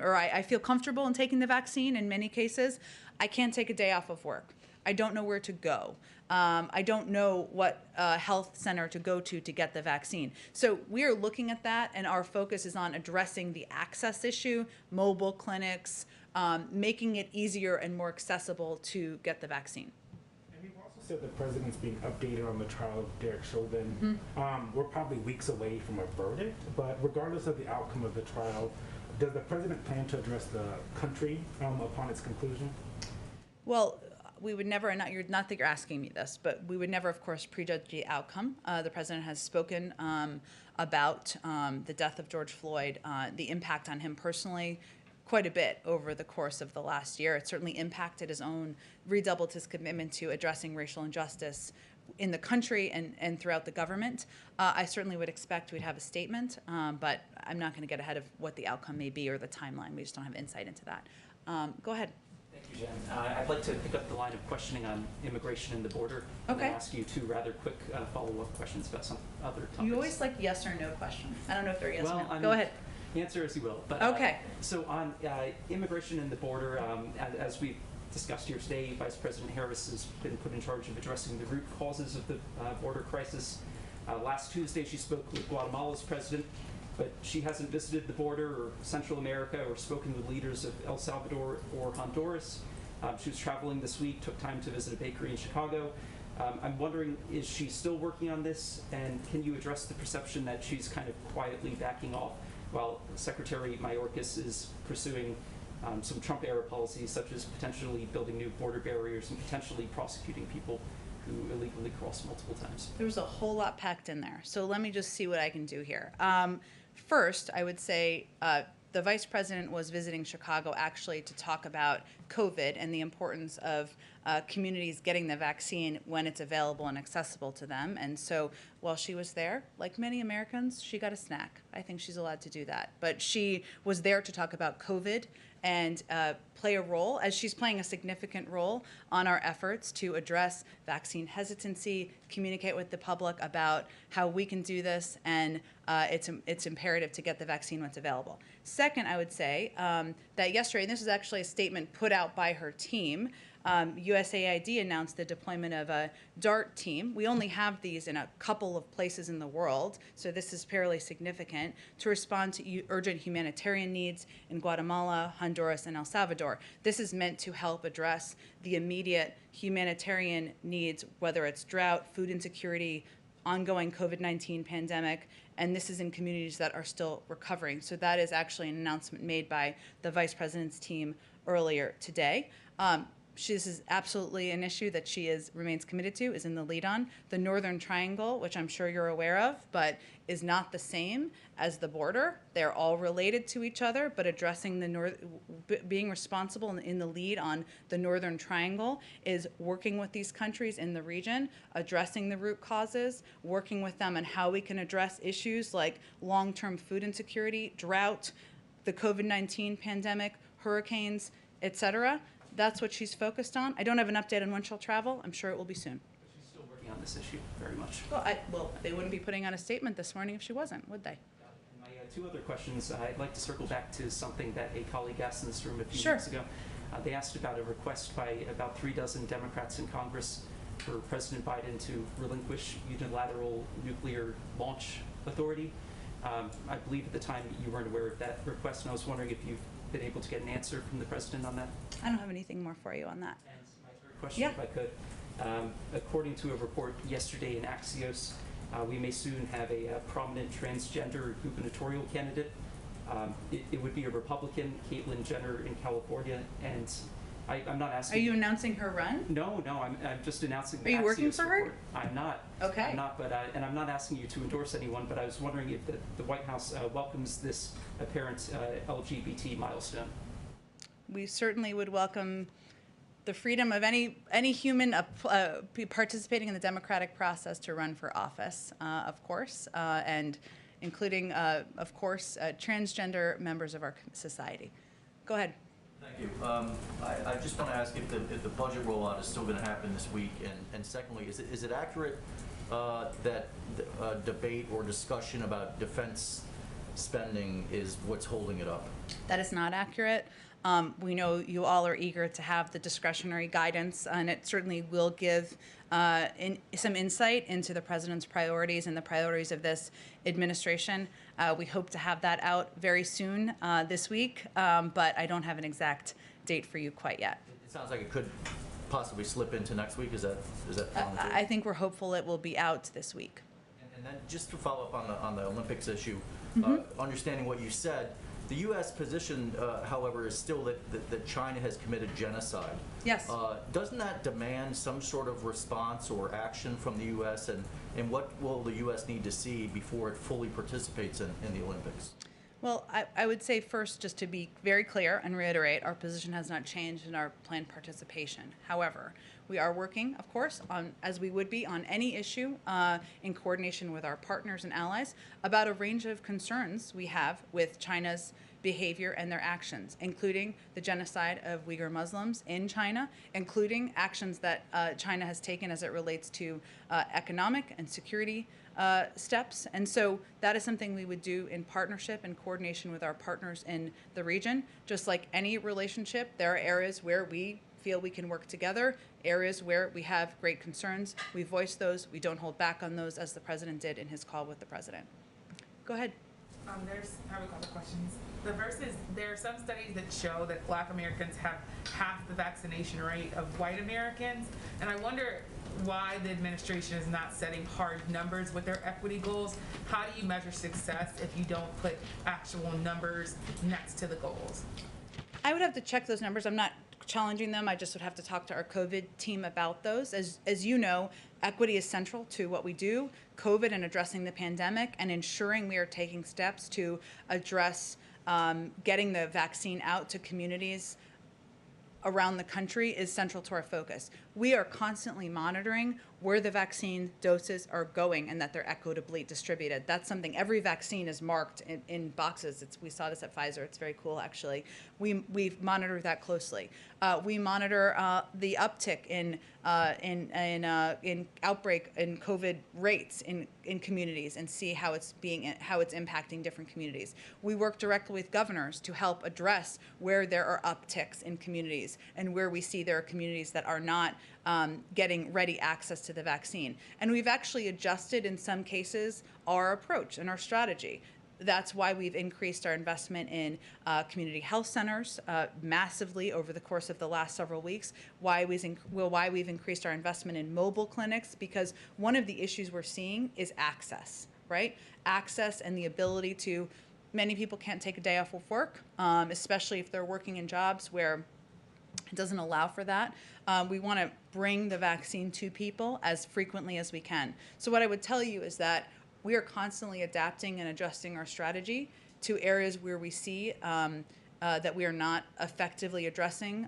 or I feel comfortable in taking the vaccine in many cases. I can't take a day off of work. I don't know where to go. I don't know what health center to go to get the vaccine. So we are looking at that, and our focus is on addressing the access issue, mobile clinics, making it easier and more accessible to get the vaccine. And you've also said the president's being updated on the trial of Derek Chauvin. We're probably weeks away from a verdict, but regardless of the outcome of the trial, does the president plan to address the country upon its conclusion? Well, we would never, and not that you're asking me this, but we would never, of course, prejudge the outcome. The president has spoken about the death of George Floyd, the impact on him personally, quite a bit over the course of the last year. It certainly impacted his own, redoubled his commitment to addressing racial injustice in the country and throughout the government. I certainly would expect we'd have a statement, but I'm not going to get ahead of what the outcome may be or the timeline. We just don't have insight into that. Go ahead. Thank you, Jen. I'd like to pick up the line of questioning on immigration and the border. Okay. And ask you two rather quick follow-up questions about some other topics. You always like yes or no questions. I don't know if they're yes or no. Well, Go ahead. Answer as you will. But, okay. So on immigration and the border, as we've discussed here today, Vice President Harris has been put in charge of addressing the root causes of the border crisis. Last Tuesday, she spoke with Guatemala's president, but she hasn't visited the border or Central America or spoken with leaders of El Salvador or Honduras. She was traveling this week, took time to visit a bakery in Chicago. I'm wondering, is she still working on this? And can you address the perception that she's kind of quietly backing off while Secretary Mayorkas is pursuing some Trump-era policies, such as potentially building new border barriers and potentially prosecuting people who illegally cross multiple times? There was a whole lot packed in there. So let me just see what I can do here. First, I would say the vice president was visiting Chicago actually to talk about COVID and the importance of communities getting the vaccine when it's available and accessible to them. And so while she was there, like many Americans, she got a snack. I think she's allowed to do that. But she was there to talk about COVID and play a role, as she's playing a significant role on our efforts to address vaccine hesitancy, communicate with the public about how we can do this, and it's imperative to get the vaccine when it's available. Second, I would say that yesterday, and this is actually a statement put out by her team, USAID announced the deployment of a DART team. We only have these in a couple of places in the world, so this is fairly significant, to respond to urgent humanitarian needs in Guatemala, Honduras, and El Salvador. This is meant to help address the immediate humanitarian needs, whether it's drought, food insecurity, ongoing COVID-19 pandemic, and this is in communities that are still recovering. So that is actually an announcement made by the Vice President's team earlier today. This is absolutely an issue that she remains committed to, is in the lead on. The Northern Triangle, which I'm sure you're aware of, but is not the same as the border. They're all related to each other, but addressing being responsible and in the lead on the Northern Triangle is working with these countries in the region, addressing the root causes, working with them on how we can address issues like long-term food insecurity, drought, the COVID-19 pandemic, hurricanes, etc. That's what she's focused on. I don't have an update on when she'll travel. I'm sure it will be soon. But she's still working on this issue very much. Well, they wouldn't be putting out a statement this morning if she wasn't, would they? And my two other questions, I'd like to circle back to something that a colleague asked in this room a few weeks ago. They asked about a request by about 36 Democrats in Congress for President Biden to relinquish unilateral nuclear launch authority. I believe at the time you weren't aware of that request, and I was wondering if you've been able to get an answer from the president on that. I don't have anything more for you on that. And my third question, if I could. According to a report yesterday in Axios, we may soon have a prominent transgender gubernatorial candidate. It would be a Republican, Caitlyn Jenner in California, and I'm not asking. Are you announcing her run? No, I'm just announcing the Are you Axios working for her? report. I'm not. Okay. I'm not, but and I'm not asking you to endorse anyone, but I was wondering if the White House welcomes this apparent LGBT milestone. We certainly would welcome the freedom of any human participating in the democratic process to run for office, of course, and including, of course, transgender members of our society. Go ahead. Thank you. I just want to ask if the budget rollout is still going to happen this week, and secondly, is it accurate that debate or discussion about defense spending is what's holding it up? That is not accurate. We know you all are eager to have the discretionary guidance, and it certainly will give some insight into the president's priorities and the priorities of this administration. We hope to have that out very soon this week, but I don't have an exact date for you quite yet. It sounds like it could possibly slip into next week. Is that I think we're hopeful it will be out this week. And then just to follow up on the Olympics issue, understanding what you said, the U.S. position, however, is still that China has committed genocide. Yes. Doesn't that demand some sort of response or action from the U.S., and what will the U.S. need to see before it fully participates in the Olympics? Well, I would say first, just to be very clear and reiterate, our position has not changed in our planned participation. However, we are working, of course, as we would be on any issue in coordination with our partners and allies about a range of concerns we have with China's behavior and their actions, including the genocide of Uyghur Muslims in China, including actions that China has taken as it relates to economic and security steps. And so that is something we would do in partnership and coordination with our partners in the region. Just like any relationship, there are areas where we feel we can work together, areas where we have great concerns. We voice those. We don't hold back on those, as the president did in his call with the president. Go ahead. I have a couple questions. The first is, there are some studies that show that Black Americans have half the vaccination rate of white Americans, and I wonder why the administration is not setting hard numbers with their equity goals. How do you measure success if you don't put actual numbers next to the goals? I would have to check those numbers. I'm not challenging them. I just would have to talk to our COVID team about those. As you know, equity is central to what we do, COVID and addressing the pandemic, and ensuring we are taking steps to address getting the vaccine out to communities around the country is central to our focus. We are constantly monitoring where the vaccine doses are going and that they're equitably distributed. That's something, every vaccine is marked in boxes. We saw this at Pfizer. It's very cool, actually. We've monitored that closely. We monitor the uptick in outbreak in COVID rates in communities and see how it's impacting different communities. We work directly with governors to help address where there are upticks in communities and where we see there are communities that are not getting ready access to the vaccine. And we've actually adjusted, in some cases, our approach and our strategy. That's why we've increased our investment in community health centers massively over the course of the last several weeks. Why we've increased our investment in mobile clinics, because one of the issues we're seeing is access, right? Access and the ability to, many people can't take a day off of work, especially if they're working in jobs where it doesn't allow for that. We want to bring the vaccine to people as frequently as we can. So what I would tell you is that we are constantly adapting and adjusting our strategy to areas where we see that we are not effectively addressing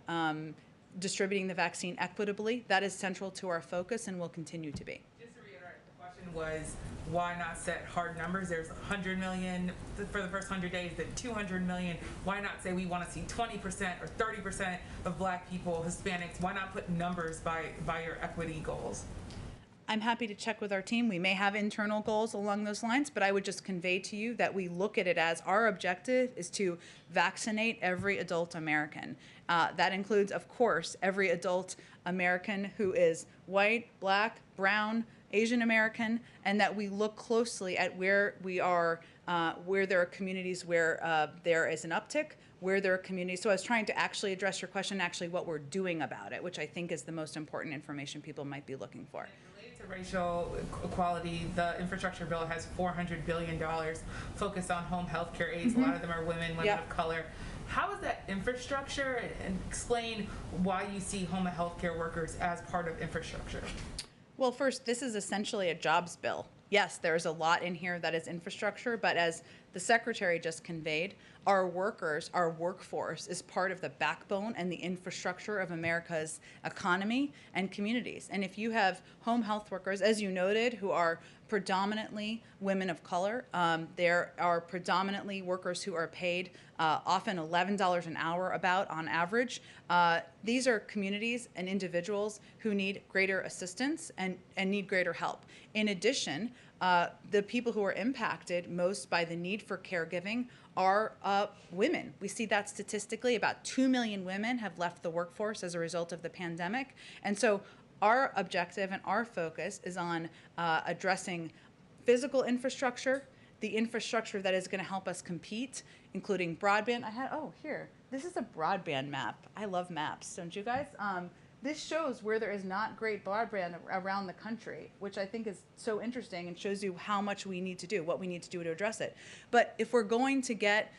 distributing the vaccine equitably. That is central to our focus and will continue to be. Just to reiterate, the question was, why not set hard numbers? There's 100 million for the first 100 days, then 200 million. Why not say we want to see 20% or 30% of Black people, Hispanics? Why not put numbers by your equity goals? I'm happy to check with our team. We may have internal goals along those lines, but I would just convey to you that we look at it as our objective is to vaccinate every adult American. That includes, of course, every adult American who is white, Black, brown, Asian American, and that we look closely at where we are, where there are communities where there is an uptick, where there are communities. So I was trying to actually address your question, actually what we're doing about it, which I think is the most important information people might be looking for. Related to racial equality, the infrastructure bill has $400 billion focused on home health care aides. A lot of them are women of color. How is that infrastructure, and explain why you see home health care workers as part of infrastructure? Well, first, this is essentially a jobs bill. Yes, there's a lot in here that is infrastructure, but as the Secretary just conveyed, our workers, our workforce is part of the backbone and the infrastructure of America's economy and communities. And if you have home health workers, as you noted, who are predominantly women of color, there are predominantly workers who are paid often $11 an hour about on average. These are communities and individuals who need greater assistance and need greater help. In addition, the people who are impacted most by the need for caregiving are women. We see that statistically, about 2 million women have left the workforce as a result of the pandemic. And so our objective and our focus is on addressing physical infrastructure, the infrastructure that is going to help us compete, including broadband. This is a broadband map. I love maps, don't you guys? This shows where there is not great broadband around the country, which I think is so interesting and shows you how much we need to do, what we need to do to address it. But if we're going to get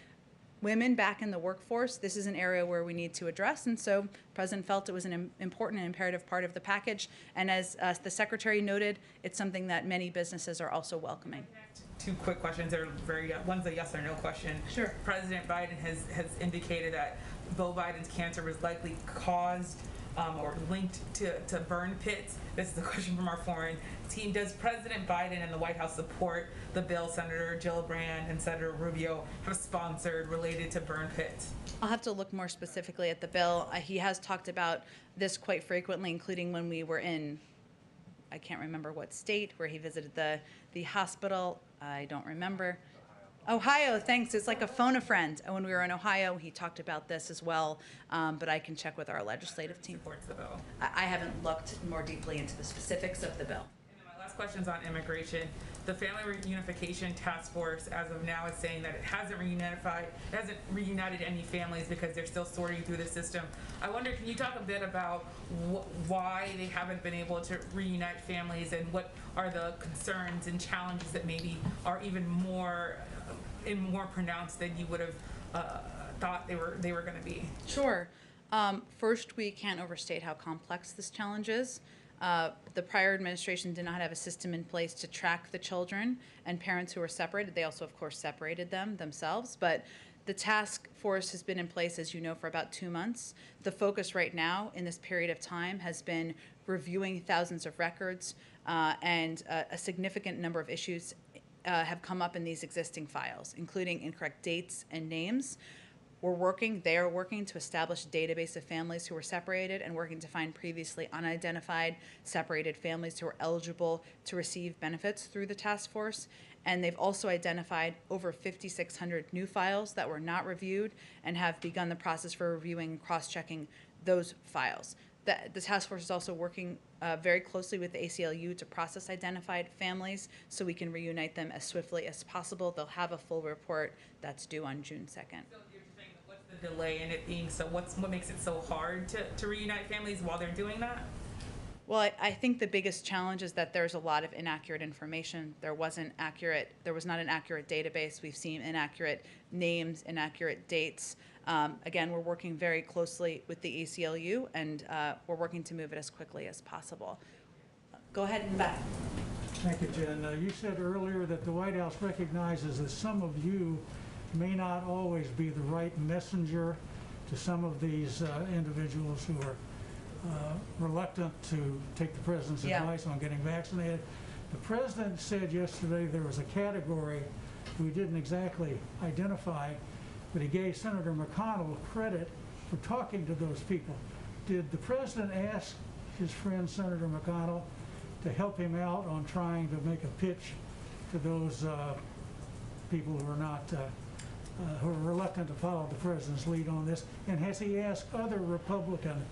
women back in the workforce, this is an area where we need to address, and so the President felt it was an important and imperative part of the package. And as the Secretary noted, it's something that many businesses are also welcoming. Two quick questions. They're one's a yes or no question. Sure. President Biden has indicated that Beau Biden's cancer was likely caused or linked to burn pits. This is a question from our foreign team. Does President Biden and the White House support the bill Senator Gillibrand and Senator Rubio have sponsored related to burn pits? I'll have to look more specifically at the bill. He has talked about this quite frequently, including when we were in, I can't remember what state, where he visited the hospital. I don't remember. Ohio, thanks. It's like a phone a friend. And when we were in Ohio, he talked about this as well, but I can check with our legislative team. Supports the bill. I haven't looked more deeply into the specifics of the bill. And then my last question is on immigration. The Family Reunification Task Force, as of now, is saying that it hasn't reunited any families because they're still sorting through the system. I wonder, can you talk a bit about why they haven't been able to reunite families, and what are the concerns and challenges that maybe are even more pronounced than you would have thought they were going to be? Sure. First, we can't overstate how complex this challenge is. The prior administration did not have a system in place to track the children and parents who were separated. They also, of course, separated them themselves. But the task force has been in place, as you know, for about 2 months. The focus right now in this period of time has been reviewing thousands of records, and a significant number of issues have come up in these existing files, including incorrect dates and names. They are working to establish a database of families who were separated and working to find previously unidentified separated families who are eligible to receive benefits through the task force. And they've also identified over 5,600 new files that were not reviewed and have begun the process for reviewing and cross-checking those files. The task force is also working very closely with the ACLU to process identified families so we can reunite them as swiftly as possible. They'll have a full report that's due on June 2nd. So you're saying, what's the delay in it being so? What makes it so hard to reunite families while they're doing that? Well, I think the biggest challenge is that there's a lot of inaccurate information. There was not an accurate database. We've seen inaccurate names, inaccurate dates. Again, we're working very closely with the ACLU, and we're working to move it as quickly as possible. Go ahead and back. Thank you, Jen. You said earlier that the White House recognizes that some of you may not always be the right messenger to some of these individuals who are reluctant to take the president's advice on getting vaccinated. The president said yesterday there was a category we didn't exactly identify, but he gave Senator McConnell credit for talking to those people. Did the president ask his friend Senator McConnell to help him out on trying to make a pitch to those people who are not who are reluctant to follow the president's lead on this? And has he asked other Republican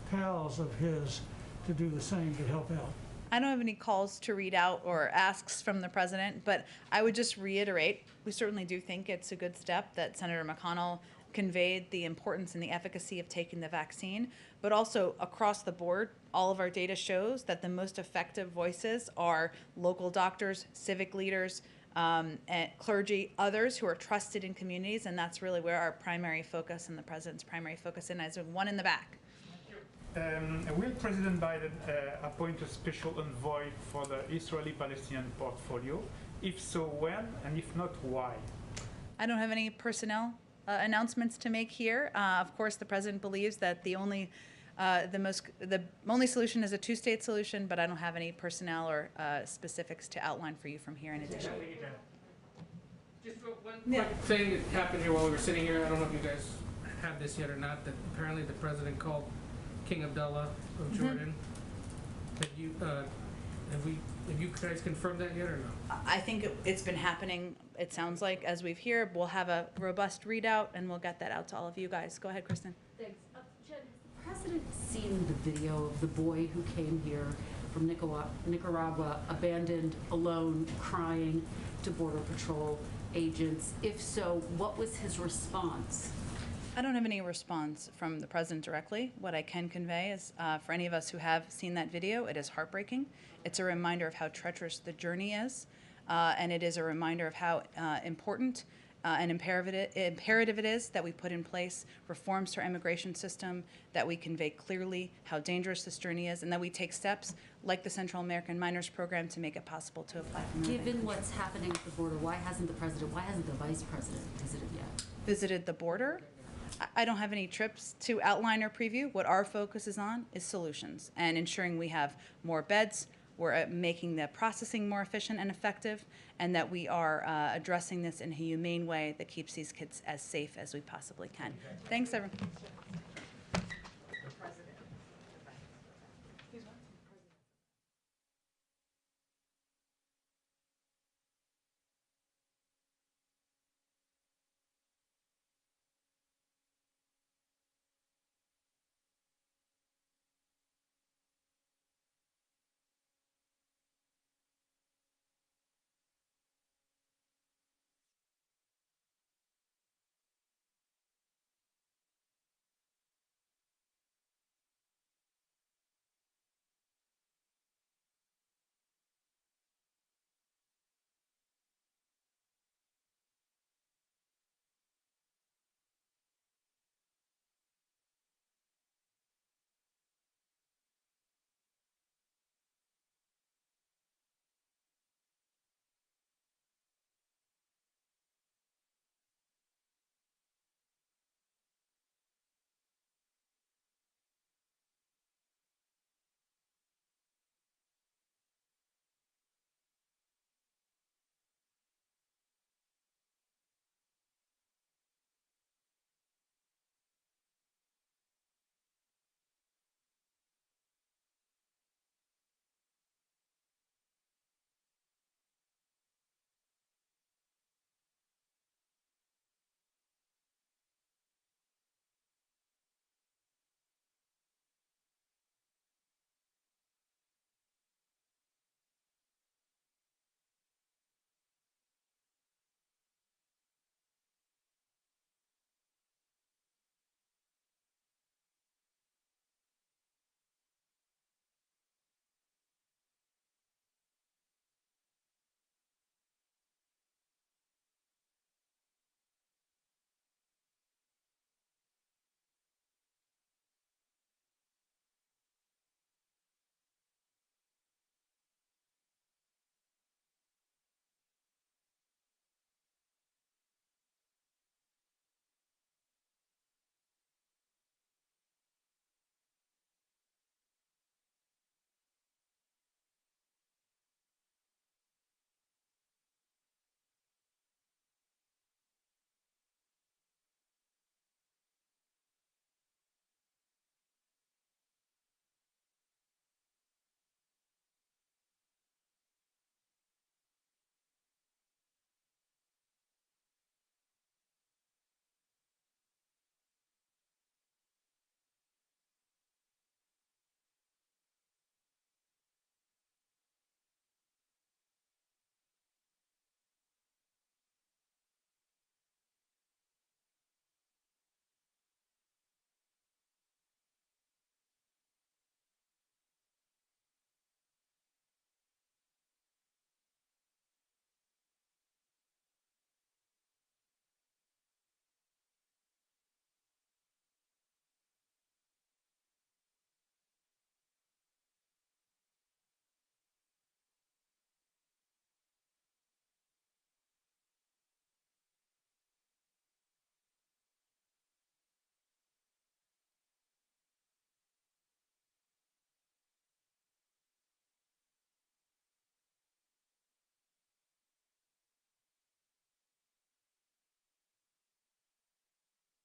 pals of his to do the same to help out? I don't have any calls to read out or asks from the president, but I would just reiterate, we certainly do think it's a good step that Senator McConnell conveyed the importance and the efficacy of taking the vaccine, but also across the board, all of our data shows that the most effective voices are local doctors, civic leaders, and clergy, others who are trusted in communities, and that's really where our primary focus and the president's primary focus is. One in the back. Will President Biden appoint a special envoy for the Israeli-Palestinian portfolio? If so, when? And if not, why? I don't have any personnel announcements to make here. Of course, the president believes that the only solution is a two-state solution, but I don't have any personnel or specifics to outline for you from here in addition. Just one quick thing that happened here while we were sitting here. I don't know if you guys have this yet or not, that apparently the president called King Abdullah of Jordan. Have we Have you guys confirmed that yet or no? I think it's been happening, it sounds like, as we've here. We'll have a robust readout, and we'll get that out to all of you guys. Go ahead, Kristen. Thanks. Jen, has the president seen the video of the boy who came here from Nicaragua, abandoned, alone, crying to Border Patrol agents? If so, what was his response? I don't have any response from the president directly. What I can convey is, for any of us who have seen that video, it is heartbreaking. It's a reminder of how treacherous the journey is, and it is a reminder of how important and imperative it is that we put in place reforms to our immigration system, that we convey clearly how dangerous this journey is, and that we take steps like the Central American Minors Program to make it possible to apply for immigrant Given visas. what's happening at the border, why hasn't the president, why hasn't the vice president visited yet? Visited the border? I don't have any trips to outline or preview. What our focus is on is solutions and ensuring we have more beds, we're making the processing more efficient and effective, and that we are addressing this in a humane way that keeps these kids as safe as we possibly can. Thanks, everyone.